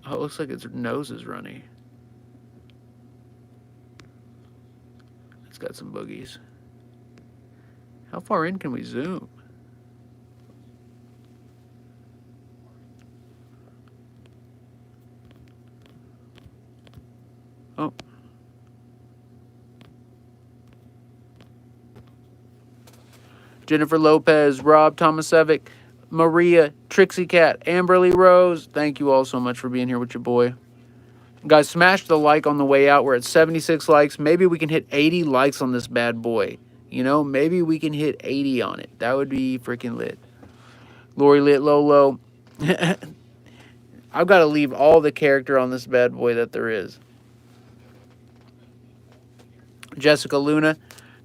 Oh, it looks like its nose is runny. It's got some boogies. How far in can we zoom? Oh. Jennifer Lopez, Rob Tomasevic, Maria, Trixie Cat, Amberly Rose. Thank you all so much for being here with your boy. Guys, smash the like on the way out. We're at 76 likes. Maybe we can hit 80 likes on this bad boy. You know, maybe we can hit 80 on it. That would be freaking lit. Lori Lit Lolo. I've got to leave all the character on this bad boy that there is. Jessica Luna,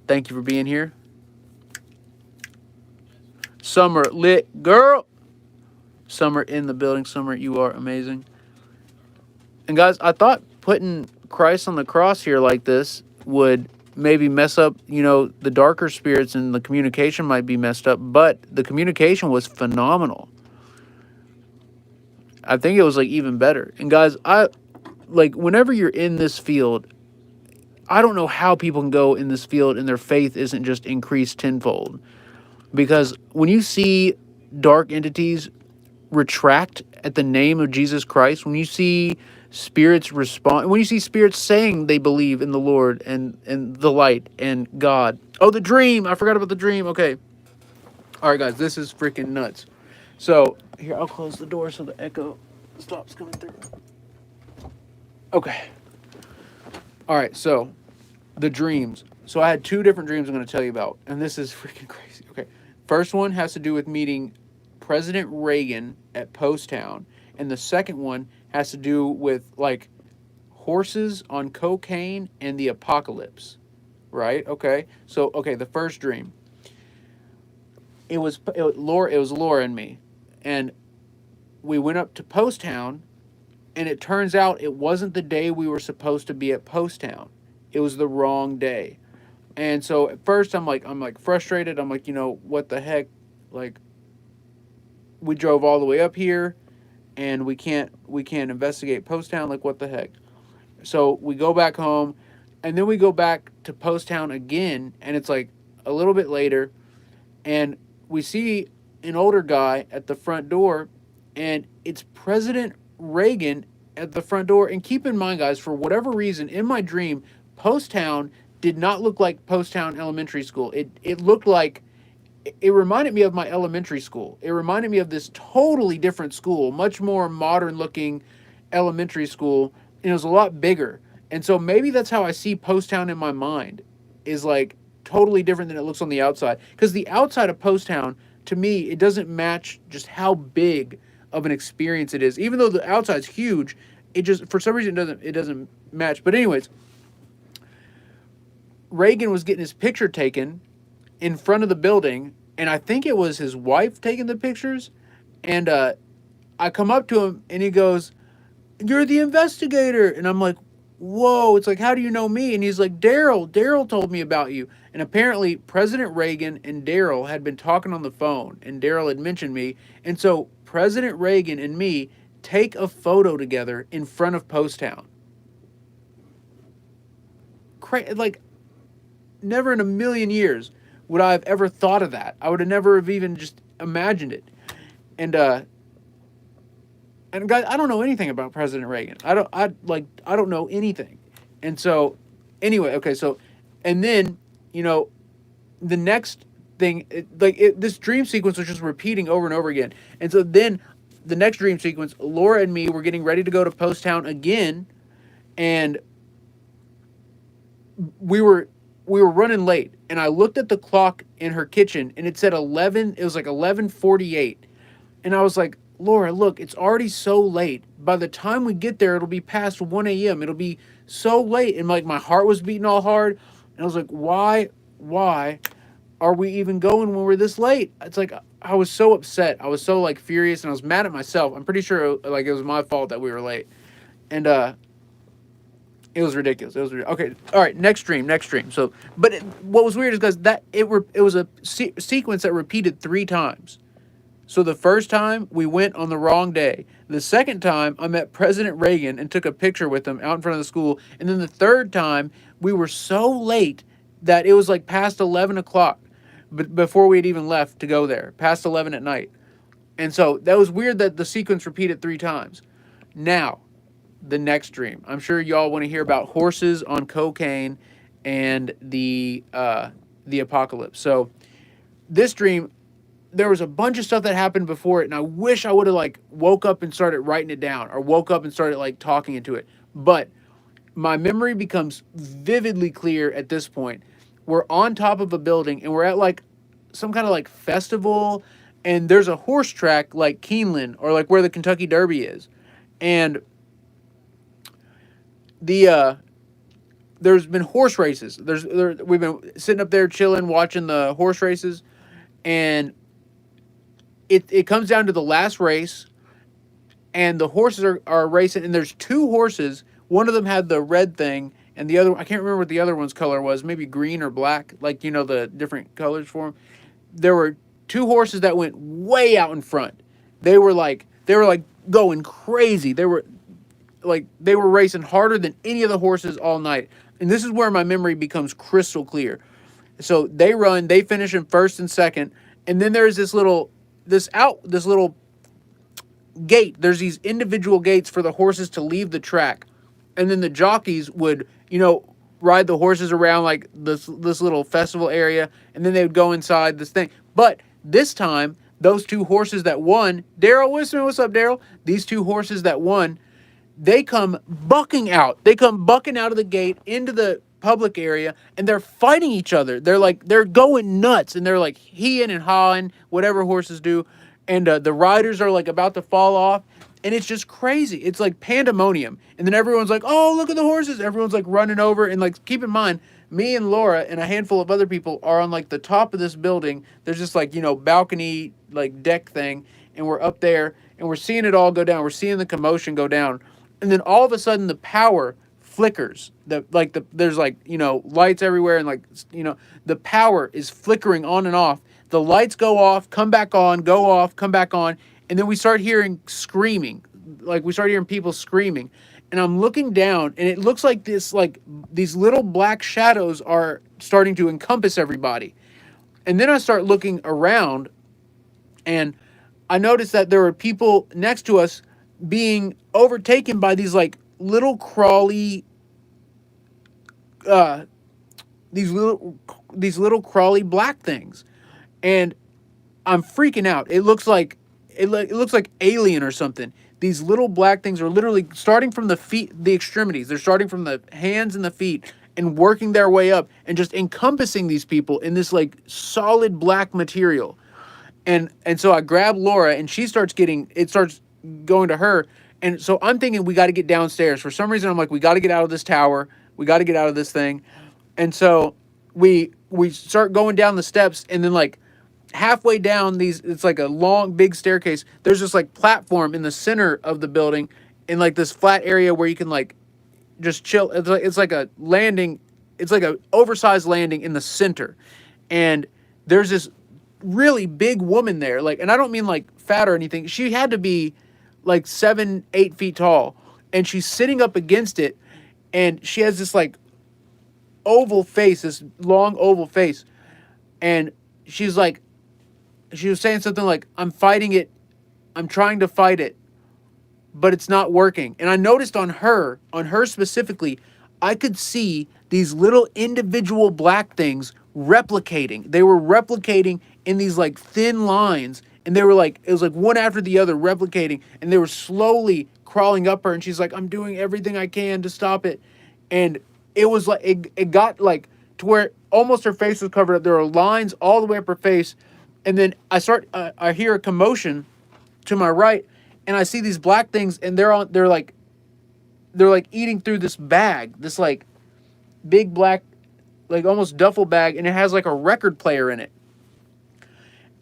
thank you for being here. Summer lit, girl. Summer in the building. Summer, you are amazing. And guys, I thought putting Christ on the cross here like this would maybe mess up, the darker spirits, and the communication might be messed up, but the communication was phenomenal. I think it was like even better. And guys, whenever you're in this field, I don't know how people can go in this field and their faith isn't just increased tenfold. Because when you see dark entities retract at the name of Jesus Christ, when you see spirits respond, when you see spirits saying they believe in the Lord and the light and God. Oh, the dream. I forgot about the dream. Okay. All right, guys, this is freaking nuts. So here, I'll close the door so the echo stops coming through. Okay. All right, so the dreams. So I had two different dreams I'm going to tell you about, and this is freaking crazy. Okay. First one has to do with meeting President Reagan at Post Town, and the second one has to do with like horses on cocaine and the apocalypse. Right? Okay. So the first dream. It was Laura and me, and we went up to Post Town, and it turns out it wasn't the day we were supposed to be at Post Town. It was the wrong day. And so at first I'm like frustrated. I'm like, what the heck? Like, we drove all the way up here and we can't investigate Post Town. Like, what the heck? So we go back home, and then we go back to Post Town again, and it's like a little bit later, and we see an older guy at the front door, and it's President Reagan at the front door. And keep in mind, guys, for whatever reason, in my dream, Post Town did not look like Post Town Elementary School. It looked like, it reminded me of my elementary school. It reminded me of this totally different school, much more modern looking elementary school, and it was a lot bigger. And so maybe that's how I see Post Town in my mind, is like totally different than it looks on the outside. Because the outside of Post Town, to me, it doesn't match just how big of an experience it is. Even though the outside's huge, it just, for some reason, it doesn't match. But anyways, Reagan was getting his picture taken in front of the building, and I think it was his wife taking the pictures. And I come up to him, and he goes, "You're the investigator." And I'm like, whoa, it's like, how do you know me? And he's like, Daryl told me about you. And apparently President Reagan and Daryl had been talking on the phone, and Daryl had mentioned me. And so President Reagan and me take a photo together in front of Post Town. Like, never in a million years would I have ever thought of that. I would have never have even just imagined it. And guys, I don't know anything about President Reagan. I don't know anything. And so anyway, okay, so, and then, the next thing, this dream sequence was just repeating over and over again. And so then the next dream sequence, Laura and me were getting ready to go to Post Town again, and we were running late, and I looked at the clock in her kitchen, and it said 11. It was like 11:48, and I was like, Laura, look, it's already so late. By the time we get there, it'll be past 1 a.m. It'll be so late, and like my heart was beating all hard, and I was like, why are we even going when we're this late? It's like, I was so upset. I was so like furious, and I was mad at myself. I'm pretty sure like it was my fault that we were late, and it was ridiculous. Okay. All right. Next dream. So, but what was weird is because it was a sequence that repeated 3 times. So the first time we went on the wrong day. The second time I met President Reagan and took a picture with him out in front of the school. And then the third time we were so late that it was like past 11 o'clock, but before we had even left to go there, past 11 at night. And so that was weird that the sequence repeated 3 times. Now, the next dream. I'm sure y'all want to hear about horses on cocaine and the apocalypse. So this dream, there was a bunch of stuff that happened before it, and I wish I would have like woke up and started writing it down, or woke up and started like talking into it. But my memory becomes vividly clear at this point. We're on top of a building, and we're at like some kind of like festival, and there's a horse track like Keeneland, or like where the Kentucky Derby is. And there's been horse races. We've been sitting up there chilling, watching the horse races, and it comes down to the last race, and the horses are racing, and there's two horses. One of them had the red thing, and the other, I can't remember what the other one's color was, maybe green or black, like, you know, the different colors for them. There were two horses that went way out in front. They were like going crazy. They were racing harder than any of the horses all night. And this is where my memory becomes crystal clear. So they finish in first and second, and then there's this little gate. There's these individual gates for the horses to leave the track, and then the jockeys would, ride the horses around like this little festival area, and then they would go inside this thing. But this time, those two horses that won, Daryl Wisman, what's up, Daryl? These two horses that won, they come bucking out. They come bucking out of the gate into the public area, and they're fighting each other. They're going nuts, and they're like heeing and hawing, whatever horses do. And the riders are like about to fall off, and it's just crazy. It's like pandemonium. And then everyone's like, "Oh, look at the horses!" Everyone's like running over, and like keep in mind, me and Laura and a handful of other people are on like the top of this building. There's just like balcony like deck thing, and we're up there, and we're seeing it all go down. We're seeing the commotion go down. And then all of a sudden the power flickers. There's lights everywhere, and the power is flickering on and off. The lights go off, come back on, go off, come back on, and then we start hearing screaming. Like we start hearing people screaming. And I'm looking down, and it looks like these little black shadows are starting to encompass everybody. And then I start looking around, and I noticed that there were people next to us being overtaken by these like little crawly these little crawly black things. And I'm freaking out. It looks like Alien or something. These little black things are literally starting from the feet, the extremities. They're starting from the hands and the feet and working their way up and just encompassing these people in this like solid black material. And so I grab Laura, and it starts going to her. And so I'm thinking we got to get downstairs. For some reason, I'm like, we got to get out of this tower. We got to get out of this thing. And so we start going down the steps, and then like halfway down it's like a long, big staircase. There's this like platform in the center of the building, in like this flat area where you can like just chill. It's like a landing. It's like a oversized landing in the center. And there's this really big woman there, like, and I don't mean like fat or anything. She had to be like 7-8 feet tall, and she's sitting up against it, and she has this like oval face, this long oval face, and she was saying something like, "I'm fighting it, I'm trying to fight it, but it's not working." And I noticed on her specifically, I could see these little individual black things replicating. They were replicating in these like thin lines, and it was like one after the other replicating, and they were slowly crawling up her, and she's like, "I'm doing everything I can to stop it." And it was like it got like to where almost her face was covered up. There were lines all the way up her face, and then I hear a commotion to my right, and I see these black things, and they're like eating through this bag, this like big black, like almost duffel bag, and it has like a record player in it.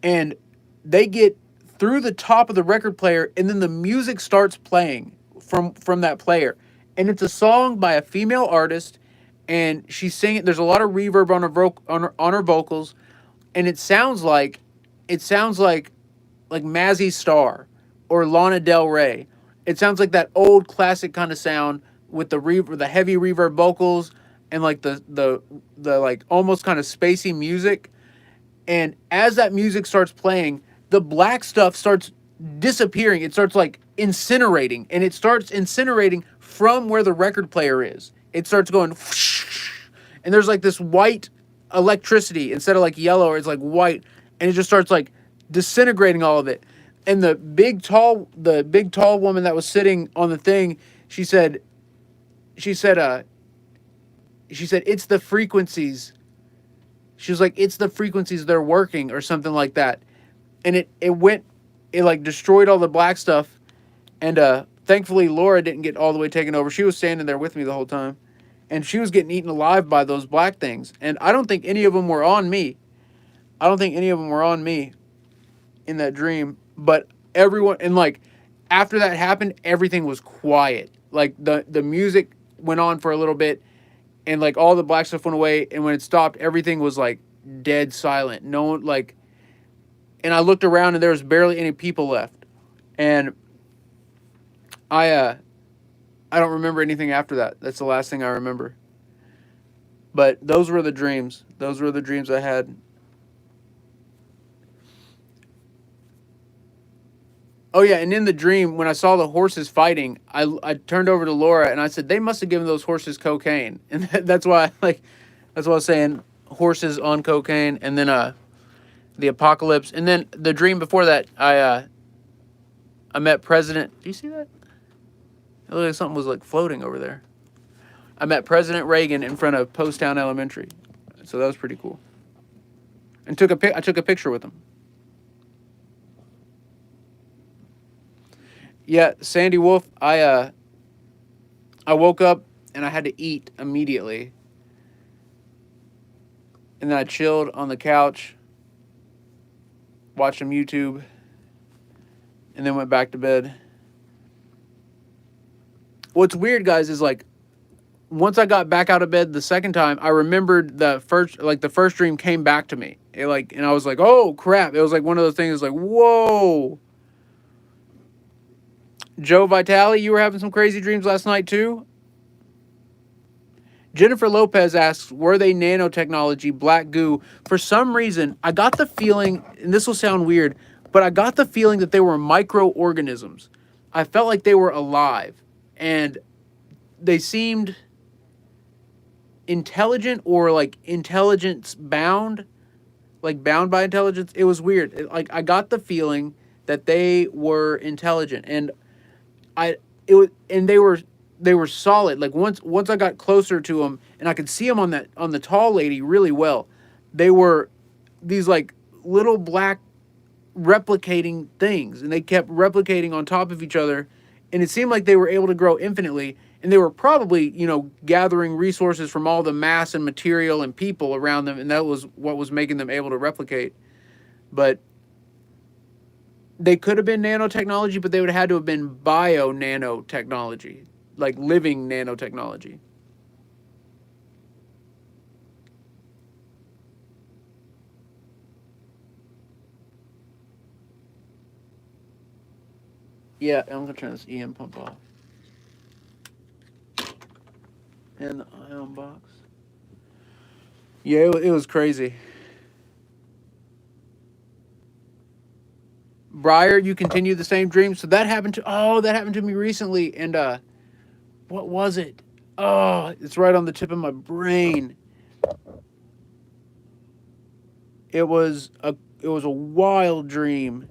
And they get through the top of the record player, and then the music starts playing from that player. And it's a song by a female artist, and she's singing. There's a lot of reverb on her vocals, and it sounds like Mazzy Star or Lana Del Rey. It sounds like that old classic kind of sound with the heavy reverb vocals, and like the like almost kind of spacey music. And as that music starts playing, the black stuff starts disappearing. It starts like incinerating, and it starts incinerating from where the record player is. It starts going whoosh, and there's like this white electricity instead of like yellow, or it's like white, and it just starts like disintegrating all of it. And the big tall woman that was sitting on the thing, she said it's the frequencies. She was like, "It's the frequencies, they're working," or something like that. And it like destroyed all the black stuff. And thankfully Laura didn't get all the way taken over. She was standing there with me the whole time, and she was getting eaten alive by those black things. And I don't think any of them were on me. in that dream. But everyone, and like after that happened, everything was quiet. Like the music went on for a little bit, and like all the black stuff went away. And when it stopped, everything was like dead silent. No one like, and I looked around and there was barely any people left. And I don't remember anything after that. That's the last thing I remember. But those were the dreams. Those were the dreams I had. Oh yeah, and in the dream, when I saw the horses fighting, I turned over to Laura and I said they must have given those horses cocaine, and that's why that's why I was saying horses on cocaine, and then the apocalypse, and then the dream before that I met President. Do you see that? It looked like something was like floating over there. I met President Reagan in front of Poasttown Elementary, so that was pretty cool. And I took a picture with him. Yeah, Sandy Wolf. I woke up and I had to eat immediately, and then I chilled on the couch, watched some YouTube, and then went back to bed. What's weird, guys, is like once I got back out of bed the second time, I remembered the first dream came back to me. And I was like, oh crap! It was like one of those things, like whoa. Joe Vitale, you were having some crazy dreams last night too? Jennifer Lopez asks, were they nanotechnology, black goo? For some reason, I got the feeling, and this will sound weird, but I got the feeling that they were microorganisms. I felt like they were alive, and they seemed intelligent or like intelligence bound, like bound by intelligence. It was weird. I got the feeling that they were intelligent, and they were solid. Like once I got closer to them and I could see them on the tall lady really well, they were these like little black replicating things, and they kept replicating on top of each other, and it seemed like they were able to grow infinitely, and they were probably, gathering resources from all the mass and material and people around them, and that was what was making them able to replicate. But they could have been nanotechnology, but they would have had to have been bio-nanotechnology, like living nanotechnology. Yeah, I'm going to turn this EM pump off. And the ion box. Yeah, it was crazy. Briar, you continue the same dream. So that happened to me recently. And what was it? Oh, it's right on the tip of my brain. It was a wild dream.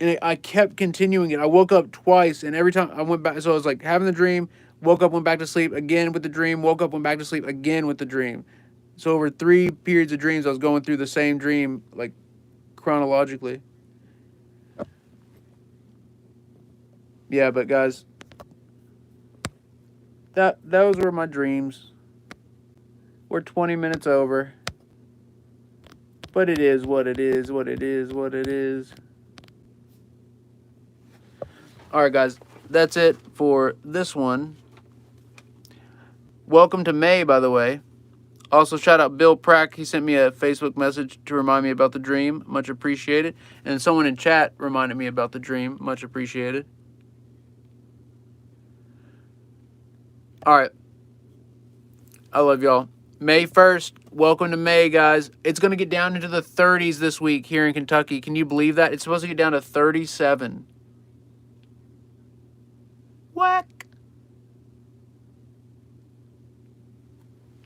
And I kept continuing it. I woke up twice, and every time I went back, so I was like having the dream, woke up, went back to sleep again with the dream, woke up, went back to sleep again with the dream. So over 3 periods of dreams, I was going through the same dream, like chronologically. Yeah, but guys, those were my dreams. We're 20 minutes over. But it is what it is, what it is, what it is. Alright, guys, that's it for this one. Welcome to May, by the way. Also, shout out Bill Prack. He sent me a Facebook message to remind me about the dream. Much appreciated. And someone in chat reminded me about the dream. Much appreciated. Alright. I love y'all. May 1st. Welcome to May, guys. It's going to get down into the 30s this week here in Kentucky. Can you believe that? It's supposed to get down to 37. Whack.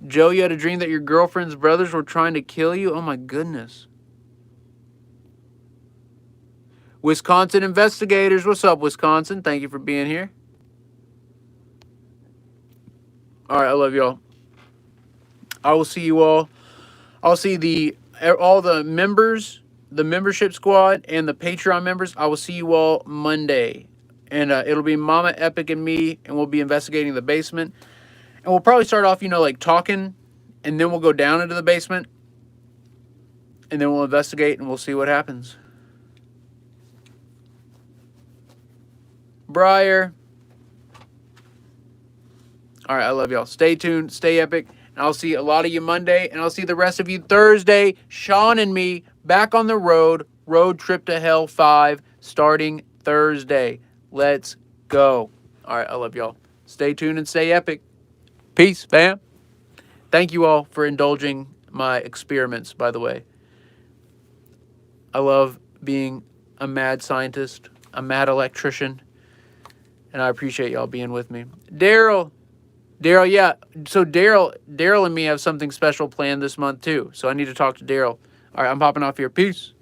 Joe, you had a dream that your girlfriend's brothers were trying to kill you? Oh my goodness. Wisconsin investigators. What's up, Wisconsin? Thank you for being here. Alright, I love y'all. I will see you all. I'll see all the members, the membership squad, and the Patreon members. I will see you all Monday. And it'll be Mama, Epic, and me, and we'll be investigating the basement. And we'll probably start off, like talking, and then we'll go down into the basement. And then we'll investigate and we'll see what happens. Briar. All right, I love y'all. Stay tuned. Stay epic. And I'll see a lot of you Monday. And I'll see the rest of you Thursday. Sean and me back on the road. Road Trip to Hell 5 starting Thursday. Let's go. All right, I love y'all. Stay tuned and stay epic. Peace, fam. Thank you all for indulging my experiments, by the way. I love being a mad scientist, a mad electrician, and I appreciate y'all being with me. Daryl, yeah. So Daryl and me have something special planned this month too. So I need to talk to Daryl. All right, I'm popping off here. Peace.